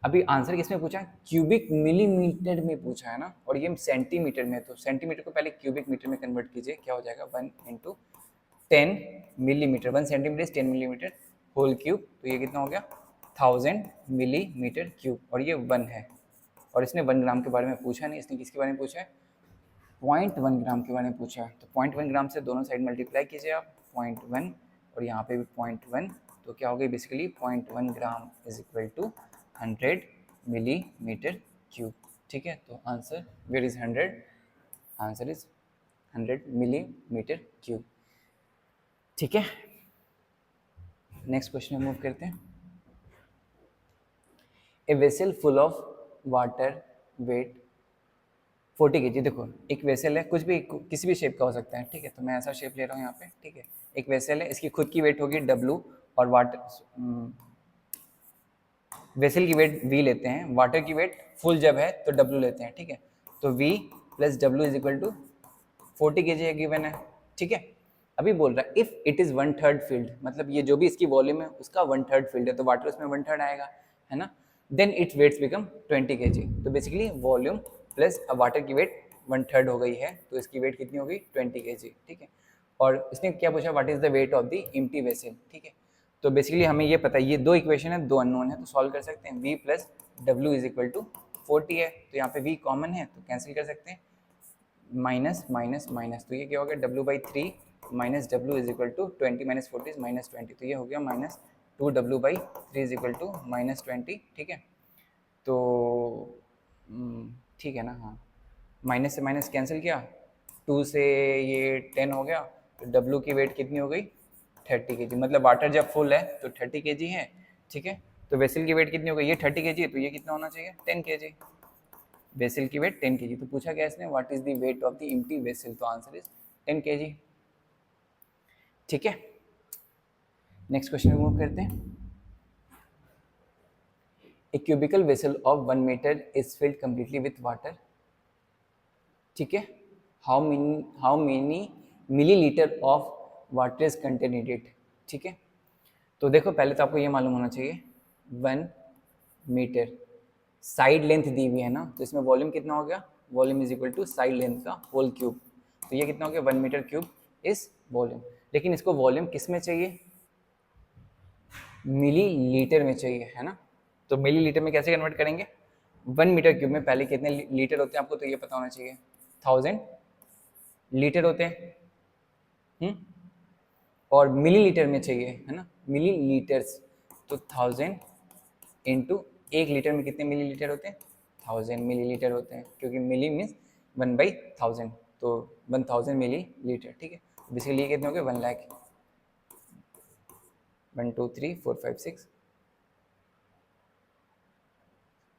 अभी आंसर किसमें पूछा है, क्यूबिक मिलीमीटर में पूछा है ना, और ये सेंटीमीटर में, तो सेंटीमीटर को पहले क्यूबिक मीटर में कन्वर्ट कीजिए, क्या हो जाएगा 1 into 10 millimetre, 1 centimetre 10 millimetre whole cube, तो ये कितना हो गया 1000 मिलीमीटर क्यूब, और ये 1 है, और इसने 1 ग्राम के बारे में पूछा नहीं, इसने किसके बारे में पूछा है 0.1 ग्राम के बारे में पूछा है, तो 0.1 ग्राम से दोनों साइड मल्टीप्लाई कीजिए आप 0.1, और यहाँ पे भी 0.1, तो क्या हो गई basically 0.1 gram is equal to 100 millimetre cube, ठीक है। तो answer where is 100, answer is 100 millimetre cube, ठीक है। नेक्स्ट क्वेश्चन में मूव करते हैं। A vessel full of water weight 40 kg, देखो एक वेसल है, कुछ भी किसी भी शेप का हो सकता है, ठीक है, तो मैं ऐसा शेप ले रहा हूँ यहाँ पे, ठीक है। एक वेसल है, इसकी खुद की वेट होगी W, और वाटर वेसल की वेट V लेते हैं, वाटर की वेट फुल जब है तो W लेते हैं, ठीक है। तो V plus W is equal to 40 kg है, गिवन है, ठीक है। अभी बोल रहा है इफ इट इज 1/3 फील्ड, मतलब ये जो भी इसकी वॉल्यूम है उसका 1/3 फील्ड है, तो वाटर उसमें 1/3 आएगा, है ना। Then its weights become 20 kg, तो बेसिकली वॉल्यूम प्लस वाटर की वेट 1/3 हो गई है, तो इसकी वेट कितनी हो गई 20 kg, ठीक है। और इसने क्या पूछा, what is the weight of the empty vessel, ठीक है। तो बेसिकली हमें ये पता है, ये दो इक्वेशन है, दो अननोन है, तो सॉल्व कर सकते हैं। v plus W is equal to 40 है, तो यहाँ पे v कॉमन है तो कैंसिल कर सकते हैं, माइनस माइनस माइनस, तो ये क्या हो गया, w/3 minus W is equal to 20 minus 40 is minus 20, तो ये हो गया minus 2w/3 is equal to minus 20, ठीक है। तो ठीक है ना, हाँ, माइनस से माइनस कैंसिल किया, 2 से ये 10 हो गया, तो डब्ल्यू की वेट कितनी हो गई, 30 kg, मतलब वाटर जब फुल है तो 30 kg है, ठीक है। तो वेसल की वेट कितनी हो गई, ये 30 kg है, तो ये कितना होना चाहिए, 10 kg, वेसल की वेट 10 kg। तो पूछा क्या इसने, what is the weight of the empty vessel, तो आंसर इज 10 kg, ठीक है। नेक्स्ट क्वेश्चन रिमूव करते हैं। A cubical vessel of 1 meter is filled completely with water, ठीक है। How many millilitre of water is contain in it, ठीक है। तो देखो पहले तो आपको ये मालूम होना चाहिए 1 मीटर साइड लेंथ दी हुई है ना, तो इसमें वॉल्यूम कितना हो गया, volume is equal to side length का होल क्यूब, तो ये कितना हो गया, 1 मीटर क्यूब इज वॉल्यूम। लेकिन इसको वॉल्यूम किस में चाहिए, मिलीलीटर में चाहिए, है ना। तो मिलीलीटर में कैसे कन्वर्ट करेंगे, 1 मीटर क्यूब में पहले कितने लीटर होते हैं आपको तो ये पता होना चाहिए, 1000 लीटर होते हैं, और मिलीलीटर में चाहिए, है ना, मिलीलीटर्स, तो 1000 इंटू 1 लीटर में कितने मिलीलीटर होते हैं, 1000 मिलीलीटर होते हैं, क्योंकि मिली मीन्स 1/1000, तो 1000 मिलीलीटर, ठीक है। बेसिकली ये कितने हो गए, 1 लाख, 1 2 3 4 5 6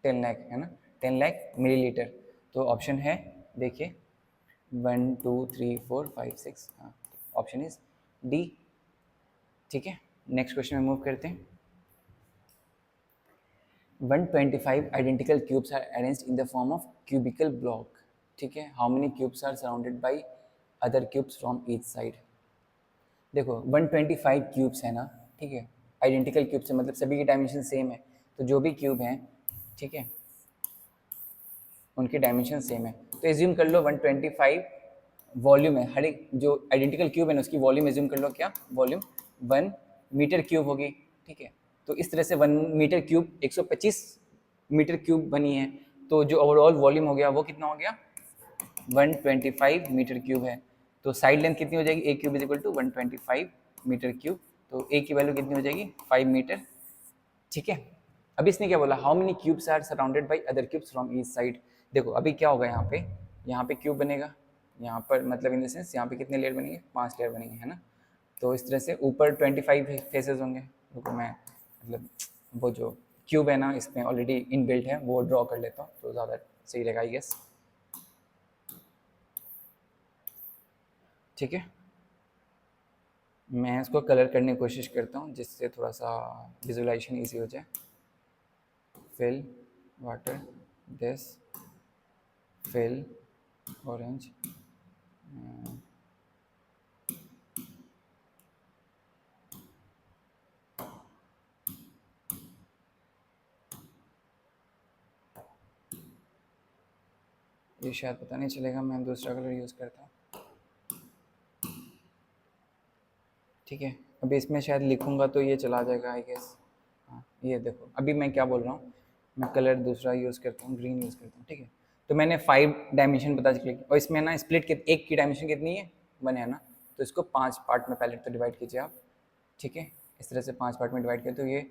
10 लाख, है ना, 10 लाख मिलीलीटर। तो ऑप्शन है, देखिए 1 2 3 4 5 6, हाँ, ऑप्शन इज डी, ठीक है। नेक्स्ट क्वेश्चन में मूव करते हैं। 125 identical cubes are arranged in the form of cubical block, ठीक है। How many cubes are surrounded by other cubes from each side? देखो 125 क्यूब्स है ना, ठीक है, आइडेंटिकल क्यूब्स है, मतलब सभी की डायमेंशन सेम है, तो जो भी क्यूब हैं, ठीक है, उनके डायमेंशन सेम है, तो एज्यूम कर लो 125 वॉल्यूम है, हर एक जो आइडेंटिकल क्यूब है ना उसकी वॉल्यूम एज्यूम कर लो, क्या वॉल्यूम, 1 मीटर क्यूब होगी, ठीक है। तो इस तरह से 1 मीटर क्यूब 125 मीटर क्यूब बनी है, तो जो ओवरऑल वॉल्यूम हो गया वो कितना हो गया, 125 मीटर क्यूब है। तो साइड लेंथ कितनी हो जाएगी, A cube is equal to 125 metre cube, तो ए की वैल्यू कितनी हो जाएगी, 5 मीटर, ठीक है। अभी इसने क्या बोला, how many cubes are surrounded by other cubes from each side. देखो अभी क्या होगा, यहाँ पे क्यूब बनेगा, यहाँ पर मतलब इन द सेंस यहाँ पे कितने लेयर बनेंगे, 5 लेयर बनेंगे, है ना। तो इस तरह से ऊपर 25 फेसेस होंगे, तो मैं मतलब वो जो क्यूब है ना इसमें ऑलरेडी इनबिल्ट है वो ड्रॉ कर लेता हूँ, तो ज़्यादा सही रहेगा आई गेस, ठीक है। मैं इसको कलर करने की कोशिश करता हूँ जिससे थोड़ा सा विजुअलाइजेशन ईजी हो जाए। Fill water, this fill orange, ये शायद पता नहीं चलेगा, मैं दूसरा कलर यूज़ करता हूँ, ठीक है। अभी इसमें शायद लिखूँगा तो ये चला जाएगा आई गेस, हाँ ये देखो अभी मैं क्या बोल रहा हूँ, मैं कलर दूसरा यूज़ करता हूँ, ग्रीन यूज़ करता हूँ, ठीक है। तो मैंने 5 डायमेंशन पता चले, और इसमें ना स्प्लिट एक की डायमेंशन कितनी है, 1 है ना, तो इसको 5 पार्ट में पहले तो डिवाइड कीजिए आप, ठीक है। इस तरह से 5 पार्ट में डिवाइड किया तो ये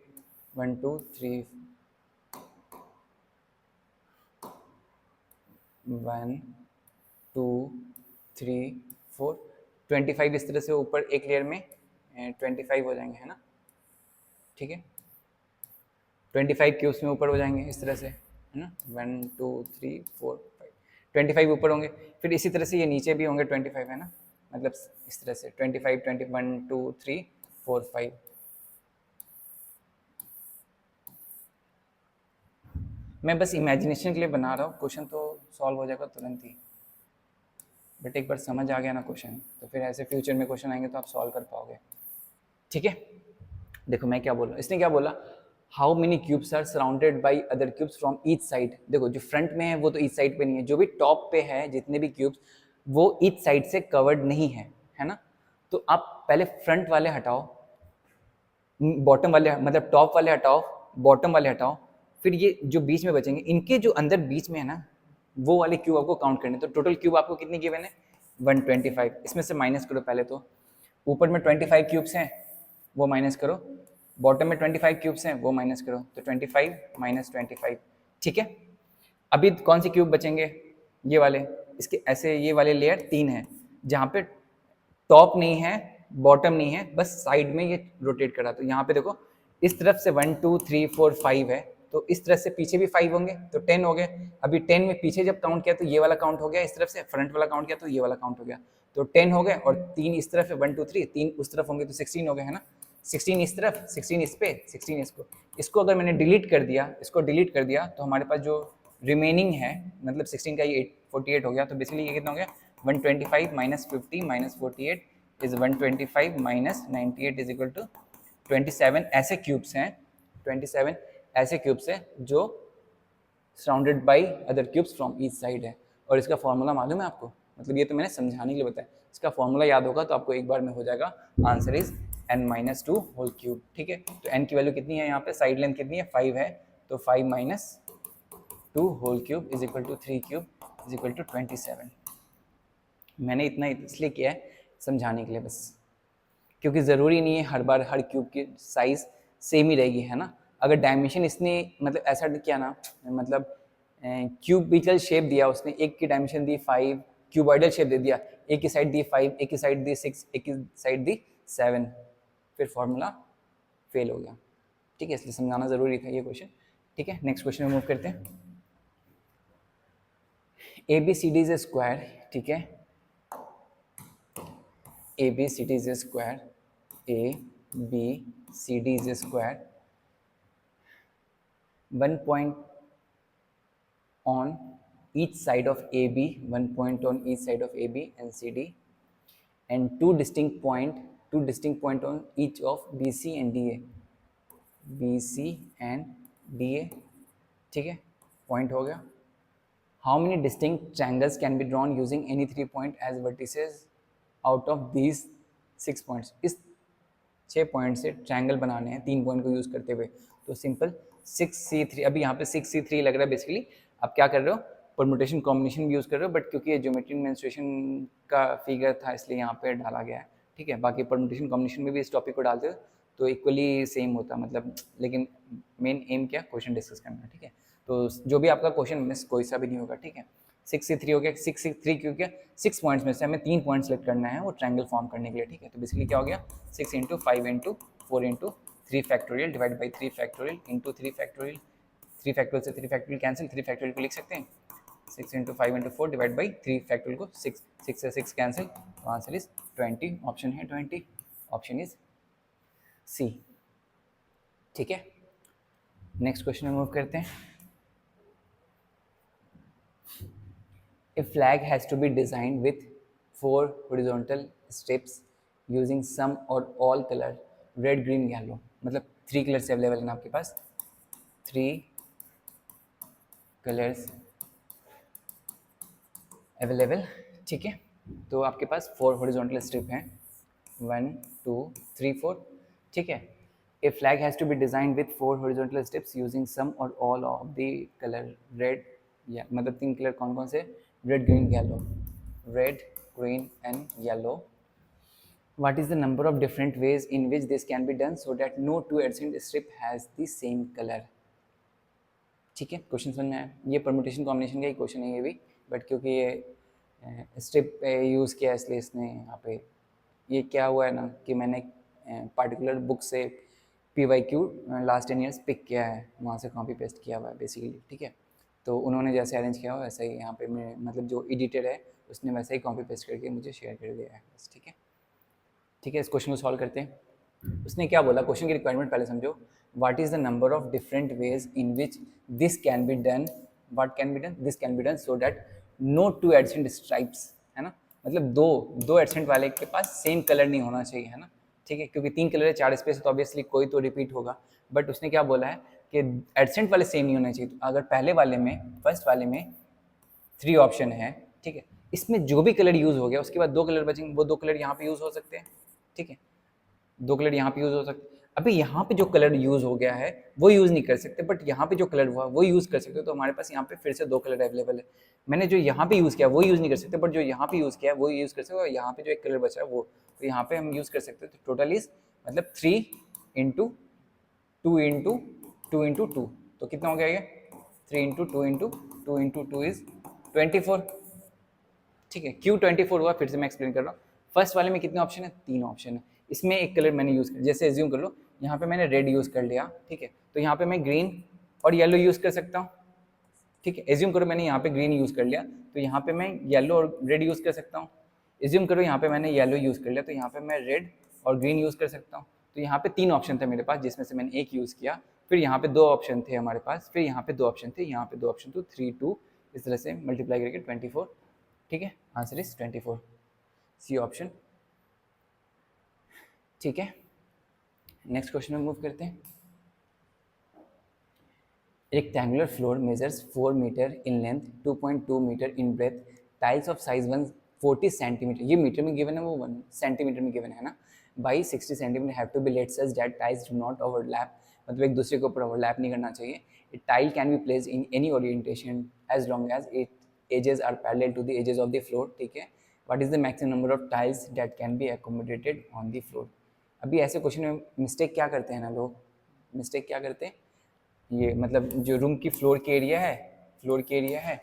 1 2 3 1 2 3 4 25 इस तरह से ऊपर एक लेयर में 25 हो जाएंगे, है ना, ठीक है। 25 क्यूब्स में ऊपर हो जाएंगे इस तरह से, है ना, 1 2 3 4 5 25 ऊपर होंगे, फिर इसी तरह से ये नीचे भी होंगे 25, है ना, मतलब इस तरह से 25 20 1 2 3 4 5। मैं बस इमेजिनेशन के लिए बना रहा हूँ, क्वेश्चन तो सॉल्व हो जाएगा तुरंत ही, बट एक बार समझ आ गया ना क्वेश्चन तो फिर ऐसे फ्यूचर में क्वेश्चन आएंगे तो आप सॉल्व कर पाओगे, ठीक है। देखो मैं क्या बोल रहा हूँ, इसने क्या बोला, how many cubes are surrounded by other cubes from each side. देखो जो फ्रंट में है वो तो ईच साइड पे नहीं है, जो भी टॉप पे है जितने भी क्यूब्स वो ईच साइड से कवर्ड नहीं है, है ना। तो आप पहले फ्रंट वाले हटाओ, बॉटम वाले मतलब टॉप वाले हटाओ, बॉटम वाले हटाओ, फिर ये जो बीच में बचेंगे इनके जो अंदर बीच में है ना वो वाले क्यूब आपको काउंट करने। तो टोटल क्यूब आपको कितनी गिवन है 125। इसमें से माइनस करो पहले, तो ऊपर में 25 क्यूब्स हैं वो माइनस करो, बॉटम में 25 क्यूब्स हैं वो माइनस करो, तो 25 माइनस 25। ठीक है, अभी कौन से क्यूब बचेंगे, ये वाले, इसके ऐसे ये वाले लेयर 3 है जहाँ पे टॉप नहीं है बॉटम नहीं है, बस साइड में ये रोटेट करा। तो यहाँ पे देखो इस तरफ से 1 2 3 4 5 है, तो इस तरफ से पीछे भी 5 होंगे, तो 10 हो गए। अभी 10 में पीछे जब काउंट किया तो ये वाला काउंट हो गया, इस तरफ से फ्रंट वाला काउंट किया तो ये वाला काउंट हो गया, तो 10 हो गए। और 3 इस तरफ है 1 2 3, 3 उस तरफ होंगे तो 16 हो गए, है ना। 16 इस तरफ, 16 इस पे, 16 इसको अगर मैंने डिलीट कर दिया, इसको डिलीट कर दिया, तो हमारे पास जो रिमेनिंग है मतलब 16 का ये 48 हो गया। तो बेसिकली ये कितना हो गया 125 minus 50 minus 48 is 125 minus 98 is equal to 27 ऐसे क्यूब्स हैं, 27 ऐसे क्यूब्स हैं जो surrounded by other cubes from each side है। और इसका फॉर्मूला मालूम है आपको, मतलब ये तो मैंने समझाने के लिए बताया, इसका फॉर्मूला याद होगा तो आपको एक बार में हो जाएगा। Answer is n-2 whole cube. ठीक है, तो n की वैल्यू कितनी है यहाँ पे, साइड लेंथ कितनी है 5 है, तो 5 minus 2 whole cube is equal to 3 cube is equal to 27। मैंने इतना इसलिए किया है समझाने के लिए बस, क्योंकि ज़रूरी नहीं है हर बार हर क्यूब की साइज़ सेम ही रहेगी, है ना। अगर डायमेंशन इसने मतलब ऐसा किया ना, मतलब क्यूबिकल शेप दिया उसने, एक की डायमेंशन दी 5, क्यूबॉइडल शेप दे दिया, एक की साइड दी 5, एक की साइड दी 6, एक की साइड दी 7, फिर फॉर्मूला फेल हो गया। ठीक है, इसलिए समझाना ज़रूरी था ये क्वेश्चन। ठीक है, नेक्स्ट क्वेश्चन में मूव करते हैं। A B C D is a square, ठीक है, A B C D is a square, A B C D is a square, 1 point on each side of AB, 1 point on each side of AB and CD, and two distinct point on each of BC and DA, BC and DA। ठीक है, पॉइंट हो गया। How many distinct triangles can be drawn using any 3 point as vertices out of these 6 points. इस 6 पॉइंट से ट्रायंगल बनाने हैं 3 पॉइंट को यूज़ करते हुए, तो सिंपल 6C3, अभी यहाँ पे 6C3 लग रहा है। बेसिकली आप क्या कर रहे हो, परमुटेशन कॉम्बिनेशन भी यूज़ कर रहे हो, बट क्योंकि ये ज्योमेट्रिक मेंस्ट्रुएशन का फिगर था इसलिए यहाँ पे डाला गया है। ठीक है, बाकी परमुटेशन कॉम्बिनेशन में भी इस टॉपिक को डालते हो तो इक्वली सेम होता मतलब, लेकिन मेन एम क्या क्वेश्चन डिस्कस करना है। ठीक है, तो जो भी आपका क्वेश्चन मिस कोई सा भी नहीं होगा। ठीक है, 6C3 हो गया, 6C3 क्योंकि 6 पॉइंट्स में से हमें 3 पॉइंट सेलेक्ट करना है वो ट्रायंगल फॉर्म करने के लिए। ठीक है, तो बेसिकली क्या हो गया 6 into 5 into 4 into 3 factorial divide by 3 factorial into 3 factorial, 3 factorial से 3 फैक्टोरियल कैंसिल, 3 फैक्टोरियल को लिख सकते हैं 6 into 5 into 4 divide by 3 factorial को 6, 6 से 6 कैंसिल, तो आंसर इज 20। ऑप्शन है 20, ऑप्शन इज सी। ठीक है, नेक्स्ट क्वेश्चन में मूव करते हैं। A flag has to be designed with 4 horizontal strips using some or all color red, green, yellow। मतलब 3 कलर्स अवेलेबल हैं आपके पास, 3 कलर्स अवेलेबल। ठीक है, तो आपके पास 4 हॉरिजॉन्टल स्ट्रिप हैं, 1 2 3 4। ठीक है, a flag has to be design with 4 horizontal strips using some or all of the colour red, या मतलब 3 कलर कौन कौन से, red, green, yellow, red, green and yellow. What is the number of different ways in which this can be done so that no two adjacent strip has the same color। ठीक है, क्वेश्चन समझ में आया, ये परमुटेशन कॉम्बिनेशन का ही क्वेश्चन है ये भी, बट क्योंकि ये स्ट्रिप पे यूज़ किया है इसलिए इसने यहाँ पे, ये क्या हुआ है ना कि मैंने पार्टिकुलर बुक से PYQ लास्ट 10 ईयर्स पिक किया है, वहाँ से कॉपी पेस्ट किया हुआ है बेसिकली। ठीक है, तो उन्होंने जैसे अरेंज किया हुआ वैसा ही यहाँ पे मैं मतलब जो एडिटर है उसने वैसा ही कॉपी पेस्ट करके मुझे शेयर कर दिया है बस। ठीक है, ठीक है, इस क्वेश्चन को सॉल्व करते हैं। उसने क्या बोला, क्वेश्चन की रिक्वायरमेंट पहले समझो। What is the number of different ways in which this can be done, what can be done, this can be done so that no two adjacent stripes, है ना, मतलब दो एडसेंट वाले के पास सेम कलर नहीं होना चाहिए, है ना। ठीक है, क्योंकि 3 कलर है 4 स्पेस है तो ऑब्वियसली कोई तो रिपीट होगा, बट उसने क्या बोला है कि एडसेंट वाले सेम नहीं होने चाहिए। तो अगर पहले वाले में, फर्स्ट वाले में 3 ऑप्शन है, ठीक है, इसमें जो भी कलर यूज़ हो गया उसके बाद 2 कलर बचेंगे, वो 2 कलर यहाँ पे यूज़ हो सकते हैं। ठीक है, 2 कलर यहाँ पे यूज़ हो सकते। अभी यहाँ पे जो कलर यूज़ हो गया है वो यूज़ नहीं कर सकते, बट यहाँ पे जो कलर हुआ वो यूज़ कर सकते हो। तो हमारे पास यहाँ पे फिर से 2 कलर अवेलेबल है। मैंने जो यहाँ पे यूज़ किया वो यूज़ नहीं कर सकते, बट जो यहाँ पे यूज़ किया है वो यूज़ कर सकते हो। और यहाँ पे जो एक कलर बचा है वो, तो यहाँ पे हम यूज़ कर सकते हैं। तो टोटल इज मतलब 3 इंटू 2 इंटू 2 इंटू 2, तो कितना हो गया ये 3 इंटू 2 इंटू 2 इंटू 2 इज 24। ठीक है, क्यों 24 हुआ फिर से मैं एक्सप्लेन कर रहा हूँ। फर्स्ट वाले में कितने ऑप्शन है, 3 ऑप्शन है। इसमें एक कलर मैंने यूज़ कर, जैसे एज्यूम कर लो यहाँ पे मैंने रेड यूज़ कर लिया, ठीक है, तो यहाँ पे मैं ग्रीन और येलो यूज़ कर सकता हूँ। ठीक है, एज्यूम करो मैंने यहाँ पे ग्रीन यूज़ कर लिया, तो यहाँ पे मैं येलो और रेड यूज़ कर सकता हूँ। एज्यूम करो यहाँ पे मैंने येलो यूज़ कर लिया, तो यहाँ पे मैं रेड और ग्रीन यूज़ कर सकता हूँ। तो यहाँ पे 3 ऑप्शन थे मेरे पास, जिसमें से मैंने एक यूज़ किया। फिर यहाँ पे 2 ऑप्शन थे हमारे पास, फिर यहाँ पे 2 ऑप्शन थे, यहाँ पे 2 ऑप्शन, तो 3 2 इस तरह से मल्टीप्लाई करके 24। ठीक है, आंसर इज 24, सी ऑप्शन। ठीक है, नेक्स्ट क्वेश्चन में मूव करते हैं। Rectangular floor measures 4 metre in length, 2.2 metre in breadth, tiles of size 140 centimetre, ये मीटर में गिवन है, वो 1 सेंटीमीटर में गिवन है ना, by 60 centimetre have to be laid such that tiles do not overlap, मतलब एक दूसरे के ऊपर ओवरलैप नहीं करना चाहिए। A tile can be placed in any orientation as long as it edges are parallel to the edges of the floor. ठीक है, what is the maximum number of tiles that can be accommodated on the floor. अभी ऐसे क्वेश्चन में मिस्टेक क्या करते हैं ना लोग, मिस्टेक क्या करते हैं, ये मतलब जो रूम की फ्लोर की एरिया है, फ्लोर की एरिया है,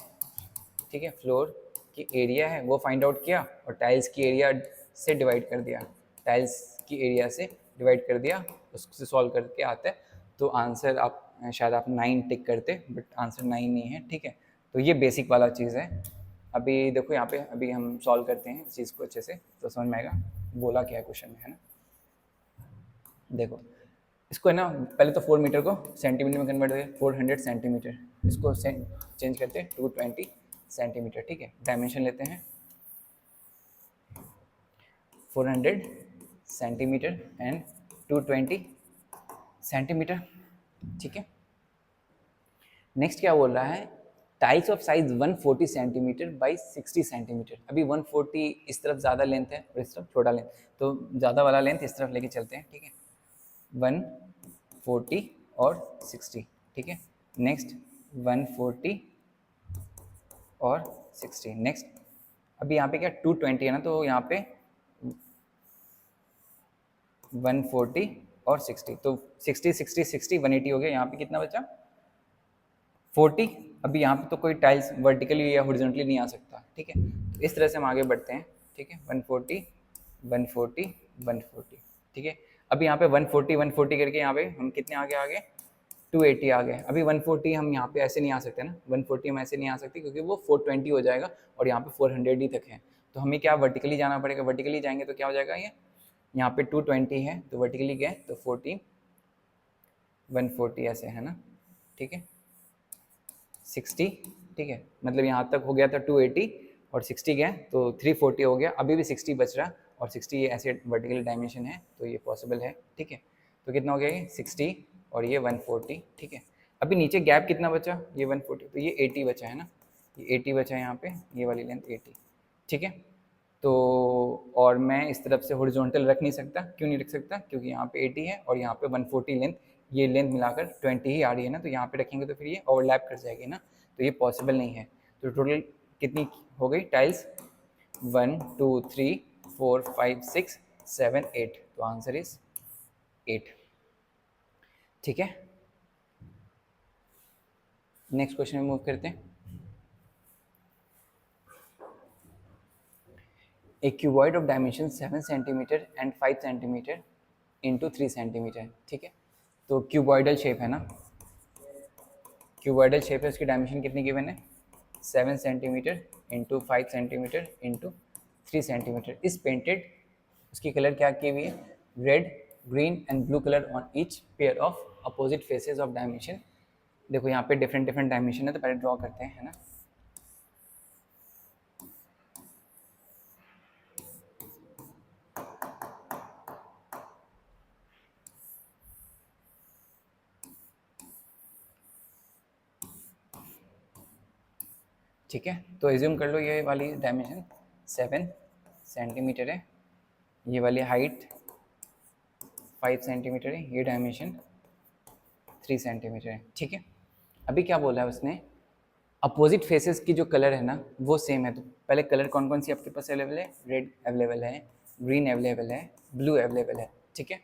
ठीक है, फ्लोर की एरिया है वो फाइंड आउट किया और टाइल्स की एरिया से डिवाइड कर दिया, टाइल्स की एरिया से डिवाइड कर दिया, उससे सॉल्व करके आता है। तो आंसर आप शायद आप 9 टिक करते, बट आंसर 9 नहीं है। ठीक है, तो ये बेसिक वाला चीज़ है। अभी देखो यहाँ पे अभी हम सॉल्व करते हैं इस चीज़ को अच्छे से, तो समझ में आएगा बोला क्या है क्वेश्चन में, है ना। देखो इसको है ना, पहले तो 4 मीटर को सेंटीमीटर में कन्वर्ट हो गया, 400 सेंटीमीटर, इसको चेंज करते हैं 220 सेंटीमीटर। ठीक है, डायमेंशन लेते हैं 400 सेंटीमीटर एंड 220 सेंटीमीटर। ठीक है, नेक्स्ट क्या बोल रहा है, tiles of size 140 centimetre by 60 centimetre. अभी 140 इस तरफ ज़्यादा लेंथ है और इस तरफ छोटा लेंथ, तो ज़्यादा वाला लेंथ इस तरफ लेके चलते हैं। ठीक है, 140 और 60। ठीक है, नेक्स्ट 140 और 60। नेक्स्ट अभी यहाँ पे क्या 220 है ना, तो यहाँ पे 140 और 60, तो 60 60 60 180 हो गया। यहाँ पे कितना बचा 40। अभी यहाँ पे तो कोई टाइल्स वर्टिकली या हॉरिजॉन्टली नहीं आ सकता। ठीक है, तो इस तरह से हम आगे बढ़ते हैं। ठीक है, 140 140 140। ठीक है, अभी यहाँ पे 140 140 करके यहाँ पे हम कितने आगे आ गए 280 आ गए। अभी 140 हम यहाँ पे ऐसे नहीं आ सकते ना, 140 हम ऐसे नहीं आ सकते क्योंकि वो 420 हो जाएगा और यहाँ पे 400 ही तक है। तो हमें क्या वर्टिकली जाना पड़ेगा, वर्टिकली जाएंगे तो क्या हो जाएगा, ये यहाँ पे 220 है तो वर्टिकली गए तो 40 140 ऐसे है ना। ठीक है, 60। ठीक है, मतलब यहाँ तक हो गया था 280 और 60 गए तो 340 हो गया। अभी भी 60 बच रहा और 60 ये ऐसे वर्टिकल डायमेंशन है तो ये पॉसिबल है। ठीक है, तो कितना हो गया ये 60 और ये 140। ठीक है, अभी नीचे गैप कितना बचा, ये 140, तो ये 80 बचा है ना, ये 80 बचा है यहाँ पे, ये वाली लेंथ 80। ठीक है, तो और मैं इस तरफ से हॉरिजॉन्टल रख नहीं सकता, क्यों नहीं रख सकता, क्योंकि यहाँ पे 80 है और यहाँ पे 140 लेंथ, ये लेंथ मिलाकर 20 ही आ रही है ना, तो यहाँ पे रखेंगे तो फिर ये ओवरलैप कर जाएगी ना, तो ये पॉसिबल नहीं है। तो टोटल कितनी हो गई टाइल्स 1 2 3 4 5 6 7 8, तो आंसर इज 8। ठीक है, नेक्स्ट क्वेश्चन में मूव करते हैं। A cuboid of dimension 7 centimetre and 5 centimetre into 3 centimetre. ठीक है, तो क्यूबॉइडल शेप है ना, क्यूबॉइडल शेप है, उसकी डायमेंशन कितनी गिवन है 7 centimetre into 5 centimetre into 3 centimetre. इस पेंटेड, उसकी कलर क्या की हुई है, red green and blue colour on each pair of opposite faces of dimension. देखो यहाँ पे डिफरेंट डिफरेंट डायमेंशन है, तो पहले ड्रॉ करते हैं, है ना। ठीक है, तो एज्यूम कर लो ये वाली डायमेंशन 7 सेंटीमीटर है, ये वाली हाइट 5 सेंटीमीटर है, ये डायमेंशन 3 सेंटीमीटर है, ठीक है। अभी क्या बोला है उसने, अपोजिट फेसेस की जो कलर है ना वो सेम है। तो पहले कलर कौन कौन सी आपके पास अवेलेबल है, रेड अवेलेबल है, ग्रीन अवेलेबल है, ब्लू अवेलेबल है, ठीक है।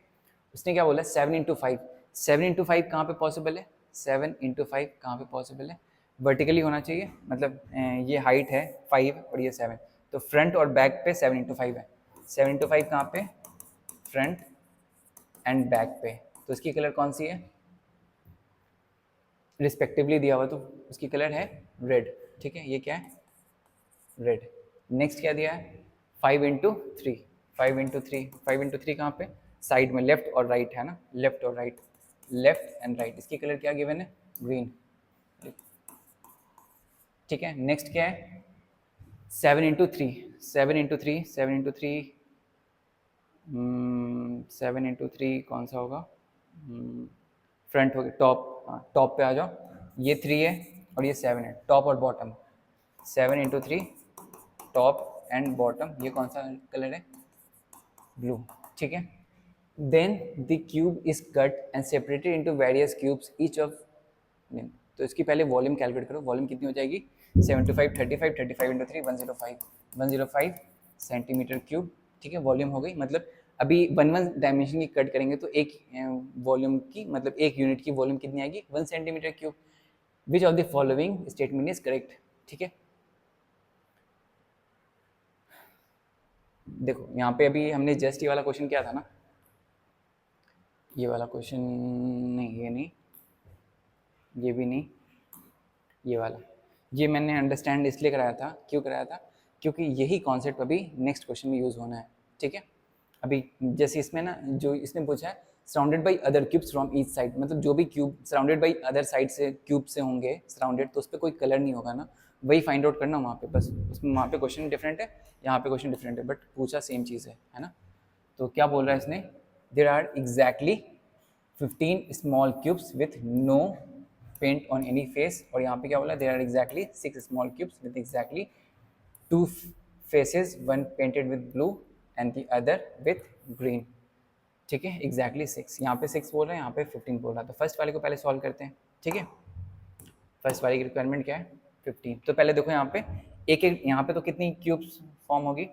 उसने क्या बोला, 7 × 5, 7 × 5 कहाँ पे पॉसिबल है, 7 × 5 कहाँ पे पॉसिबल है, वर्टिकली होना चाहिए, मतलब ये हाइट है 5 और ये 7, तो फ्रंट और बैक पे 7 × 5 है। 7 × 5 कहाँ पे, फ्रंट एंड बैक पे, तो इसकी कलर कौन सी है, रिस्पेक्टिवली दिया हुआ, तो उसकी कलर है रेड, ठीक है, ये क्या है, रेड। नेक्स्ट क्या दिया है, 5 × 3, 5 × 3, 5 × 3 कहाँ पे, साइड में, लेफ्ट और राइट है ना, लेफ्ट और राइट, लेफ्ट एंड राइट, इसकी कलर क्या गिवन है, ग्रीन, ठीक है। नेक्स्ट क्या है, 7 × 3, 7 × 3, 7 × 3, 7 × 3 कौन सा होगा, फ्रंट हो गया, टॉप, हाँ टॉप पे आ जाओ, ये 3 है और ये 7 है, टॉप और बॉटम, 7 × 3 टॉप एंड बॉटम, ये कौन सा कलर है, ब्लू, ठीक है। Then the cube is cut and separated into various cubes each of, तो इसकी पहले वॉल्यूम कैलकुलेट करो, वॉल्यूम कितनी हो जाएगी, 7 × 5 35, 35 × 3 105, 105 सेंटीमीटर क्यूब, ठीक है, वॉल्यूम हो गई। मतलब अभी 1 डायमेंशन की कट करेंगे तो एक वॉल्यूम की, मतलब एक यूनिट की वॉल्यूम कितनी आएगी, 1 centimetre cube. Which of the following statement is correct, ठीक है। देखो यहाँ पे अभी हमने जस्ट ये वाला क्वेश्चन किया था ना, ये वाला क्वेश्चन नहीं, ये नहीं, ये भी नहीं, ये वाला, ये मैंने अंडरस्टैंड इसलिए कराया था, क्यों कराया था, क्योंकि यही कॉन्सेप्ट अभी नेक्स्ट क्वेश्चन में यूज़ होना है, ठीक है। अभी जैसे इसमें ना, जो इसने पूछा है, surrounded by other cubes from each side, मतलब जो भी cube surrounded by other side से, क्यूब से होंगे सराउंडेड, तो उस पर कोई कलर नहीं होगा ना, वही फाइंड आउट करना वहाँ पे, बस उसमें वहाँ पे क्वेश्चन डिफरेंट है, यहाँ पे क्वेश्चन डिफरेंट है, बट पूछा सेम चीज़ है ना। तो क्या बोल रहा है इसने, there are exactly 15 small cubes with no paint on any face, और यहाँ पे क्या बोला, there are exactly 6 small cubes with exactly 2 faces, one painted with blue and the other with green, ठीक है, एग्जैक्टली 6, यहाँ पे 6 बोल रहे हैं, यहाँ पे 15 बोल रहा है, तो फर्स्ट वाले को पहले सॉल्व करते हैं, ठीक है। फर्स्ट वाले की रिक्वायरमेंट क्या है, 15, तो पहले देखो यहाँ पे एक एक, यहाँ पे तो कितनी क्यूब्स फॉर्म होगी,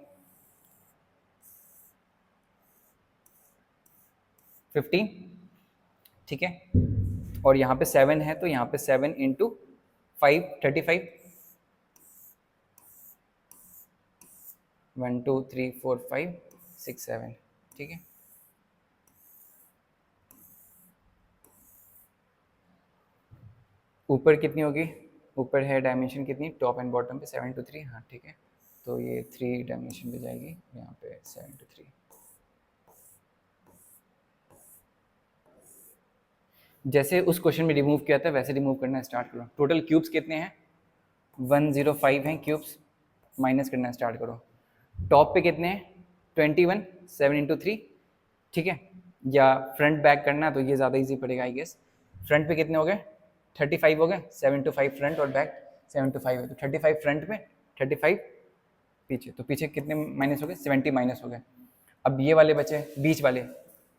15, ठीक है, और यहाँ पे 7 है, तो यहाँ पे 7 × 5 35, 1 2 3 4 5 6 7, ठीक है। ऊपर कितनी होगी, ऊपर है डायमेंशन कितनी, टॉप एंड बॉटम पे 7 × 3, हाँ ठीक है, तो ये 3 डायमेंशन पे जाएगी, यहाँ पे 7 × 3। जैसे उस क्वेश्चन में रिमूव किया था वैसे रिमूव करना स्टार्ट करो। टोटल क्यूब्स कितने हैं, 105 हैं क्यूब्स, माइनस करना स्टार्ट करो। टॉप पे कितने हैं, 21, 7 × 3, ठीक है, या फ्रंट बैक करना तो ये ज़्यादा इजी पड़ेगा आई गेस। फ्रंट पे कितने हो गए, 35 हो गए, 7 × 5 फ्रंट और बैक 7 × 5 है, तो 35 फ्रंट में, 35 पीछे, तो पीछे कितने माइनस हो गए, 70 माइनस हो गए। अब ये वाले बचे, बीच वाले,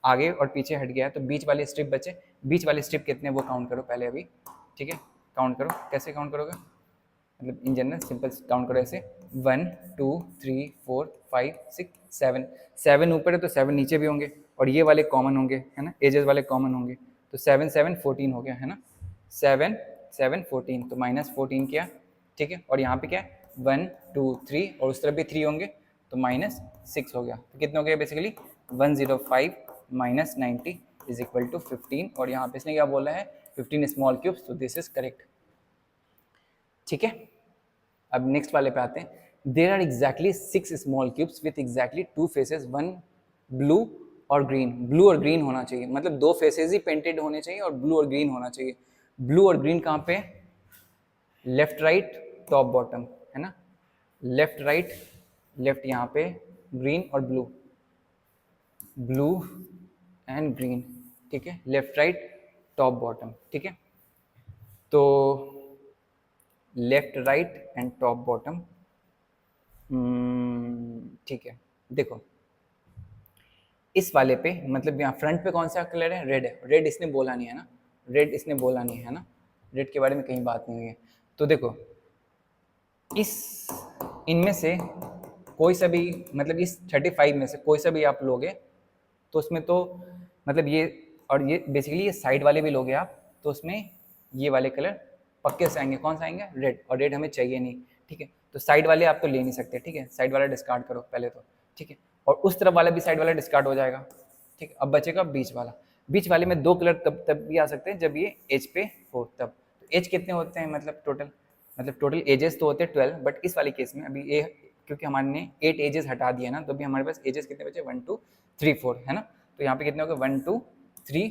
आगे और पीछे हट गया, तो बीच वाले स्ट्रिप बचे, बीच वाले स्ट्रिप कितने वो काउंट करो पहले अभी, ठीक है, काउंट करो, कैसे काउंट करोगे, मतलब इन जनरल सिंपल काउंट करो ऐसे, 1 2 3 4 5 6 7, 7 ऊपर है तो 7 नीचे भी होंगे, और ये वाले कॉमन होंगे, है ना, एजेस वाले कॉमन होंगे, तो 7 7 14 हो गया, है ना, 7 7 14, तो -14 किया, ठीक है, और यहाँ पे क्या है, 1 2 3, और उस तरफ भी 3 होंगे, तो -6 हो गया, तो कितने हो गए बेसिकली, 105 - 90 इज इक्वल टू 15, और यहाँ पे इसने क्या बोला है, 15 स्मॉल क्यूब्स, तो दिस इज करेक्ट, ठीक है। अब नेक्स्ट वाले पे आते हैं, there are exactly 6 small cubes with exactly 2 faces, 1 blue और ग्रीन, ब्लू और ग्रीन होना चाहिए, मतलब 2 फेसेस ही पेंटेड होने चाहिए और ब्लू और ग्रीन होना चाहिए। ब्लू और ग्रीन कहाँ पे, लेफ्ट राइट टॉप बॉटम, है ना, लेफ्ट राइट, लेफ्ट यहाँ पे ग्रीन और ब्लू, ब्लू एंड ग्रीन, ठीक है, लेफ्ट राइट टॉप बॉटम, ठीक है, तो left right and top bottom, ठीक है। देखो इस वाले पे मतलब यहाँ फ्रंट पे कौन सा कलर है, रेड है। रेड इसने बोला नहीं है ना, रेड इसने बोला नहीं है ना, रेड के बारे में कहीं बात नहीं हुई है। तो देखो इस इनमें से कोई सा भी मतलब इस 35 में से कोई सा भी आप लोगे तो उसमें तो मतलब ये, और ये बेसिकली ये साइड वाले भी लोगे आप तो उसमें ये वाले कलर पक्के से आएंगे। कौन सा आएंगे, रेड, और रेड हमें चाहिए नहीं, ठीक है। तो साइड वाले आप तो ले नहीं सकते, ठीक है, साइड वाला डिस्कार्ड करो पहले तो, ठीक है। और उस तरफ वाला भी साइड वाला डिस्कार्ड हो जाएगा, ठीक है। अब बचेगा बीच वाला। बीच वाले में दो कलर तब भी आ सकते हैं जब ये एज पे हो तब। तो एज कितने होते हैं मतलब टोटल एजेस तो होते हैं 12, बट इस वाले केस में अभी ये क्योंकि हमारे ने 8 एजेस हटा दिया ना, तो अभी हमारे पास एजेस कितने बचे, 1 2 3 4 है ना। तो यहाँ पे कितने हो गए, 1 2 3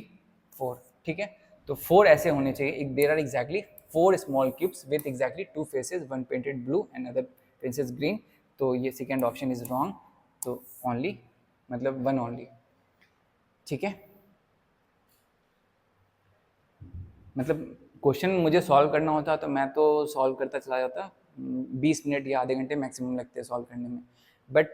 4, ठीक है। तो 4 ऐसे होने चाहिए, there are exactly 4 small cubes with exactly 2 faces, one painted blue and other faces green. तो ये सेकेंड ऑप्शन इज रॉन्ग, तो ओनली मतलब 1 ओनली, ठीक है। मतलब क्वेश्चन मुझे सॉल्व करना होता तो मैं तो सॉल्व करता चला जाता, 20 मिनट या आधे घंटे मैक्सिमम लगते हैं सॉल्व करने में। बट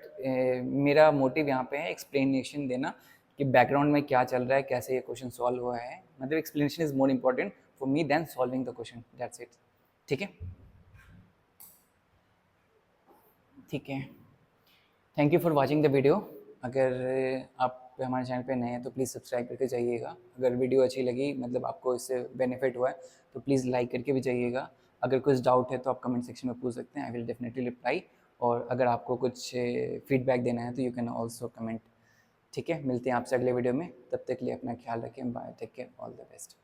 मेरा मोटिव यहाँ पे है एक्सप्लेनेशन देना कि बैकग्राउंड में क्या चल रहा है, कैसे ये क्वेश्चन सॉल्व हुआ है। मतलब explanation is more important for me than solving the question, that's it, ठीक है। ठीक है, thank you for watching the video. अगर आप हमारे चैनल पे नए हैं तो प्लीज़ सब्सक्राइब करके जाइएगा। अगर वीडियो अच्छी लगी मतलब आपको इससे बेनिफिट हुआ है तो प्लीज़ लाइक करके भी जाइएगा। अगर कुछ डाउट है तो आप कमेंट सेक्शन में पूछ सकते हैं, आई विल डेफिनेटली रिप्लाई। और अगर आपको कुछ फीडबैक देना है तो यू कैन ऑल्सो कमेंट, ठीक है। मिलते हैं आपसे अगले वीडियो में, तब तक के लिए अपना ख्याल रखें, bye, take care, all the best.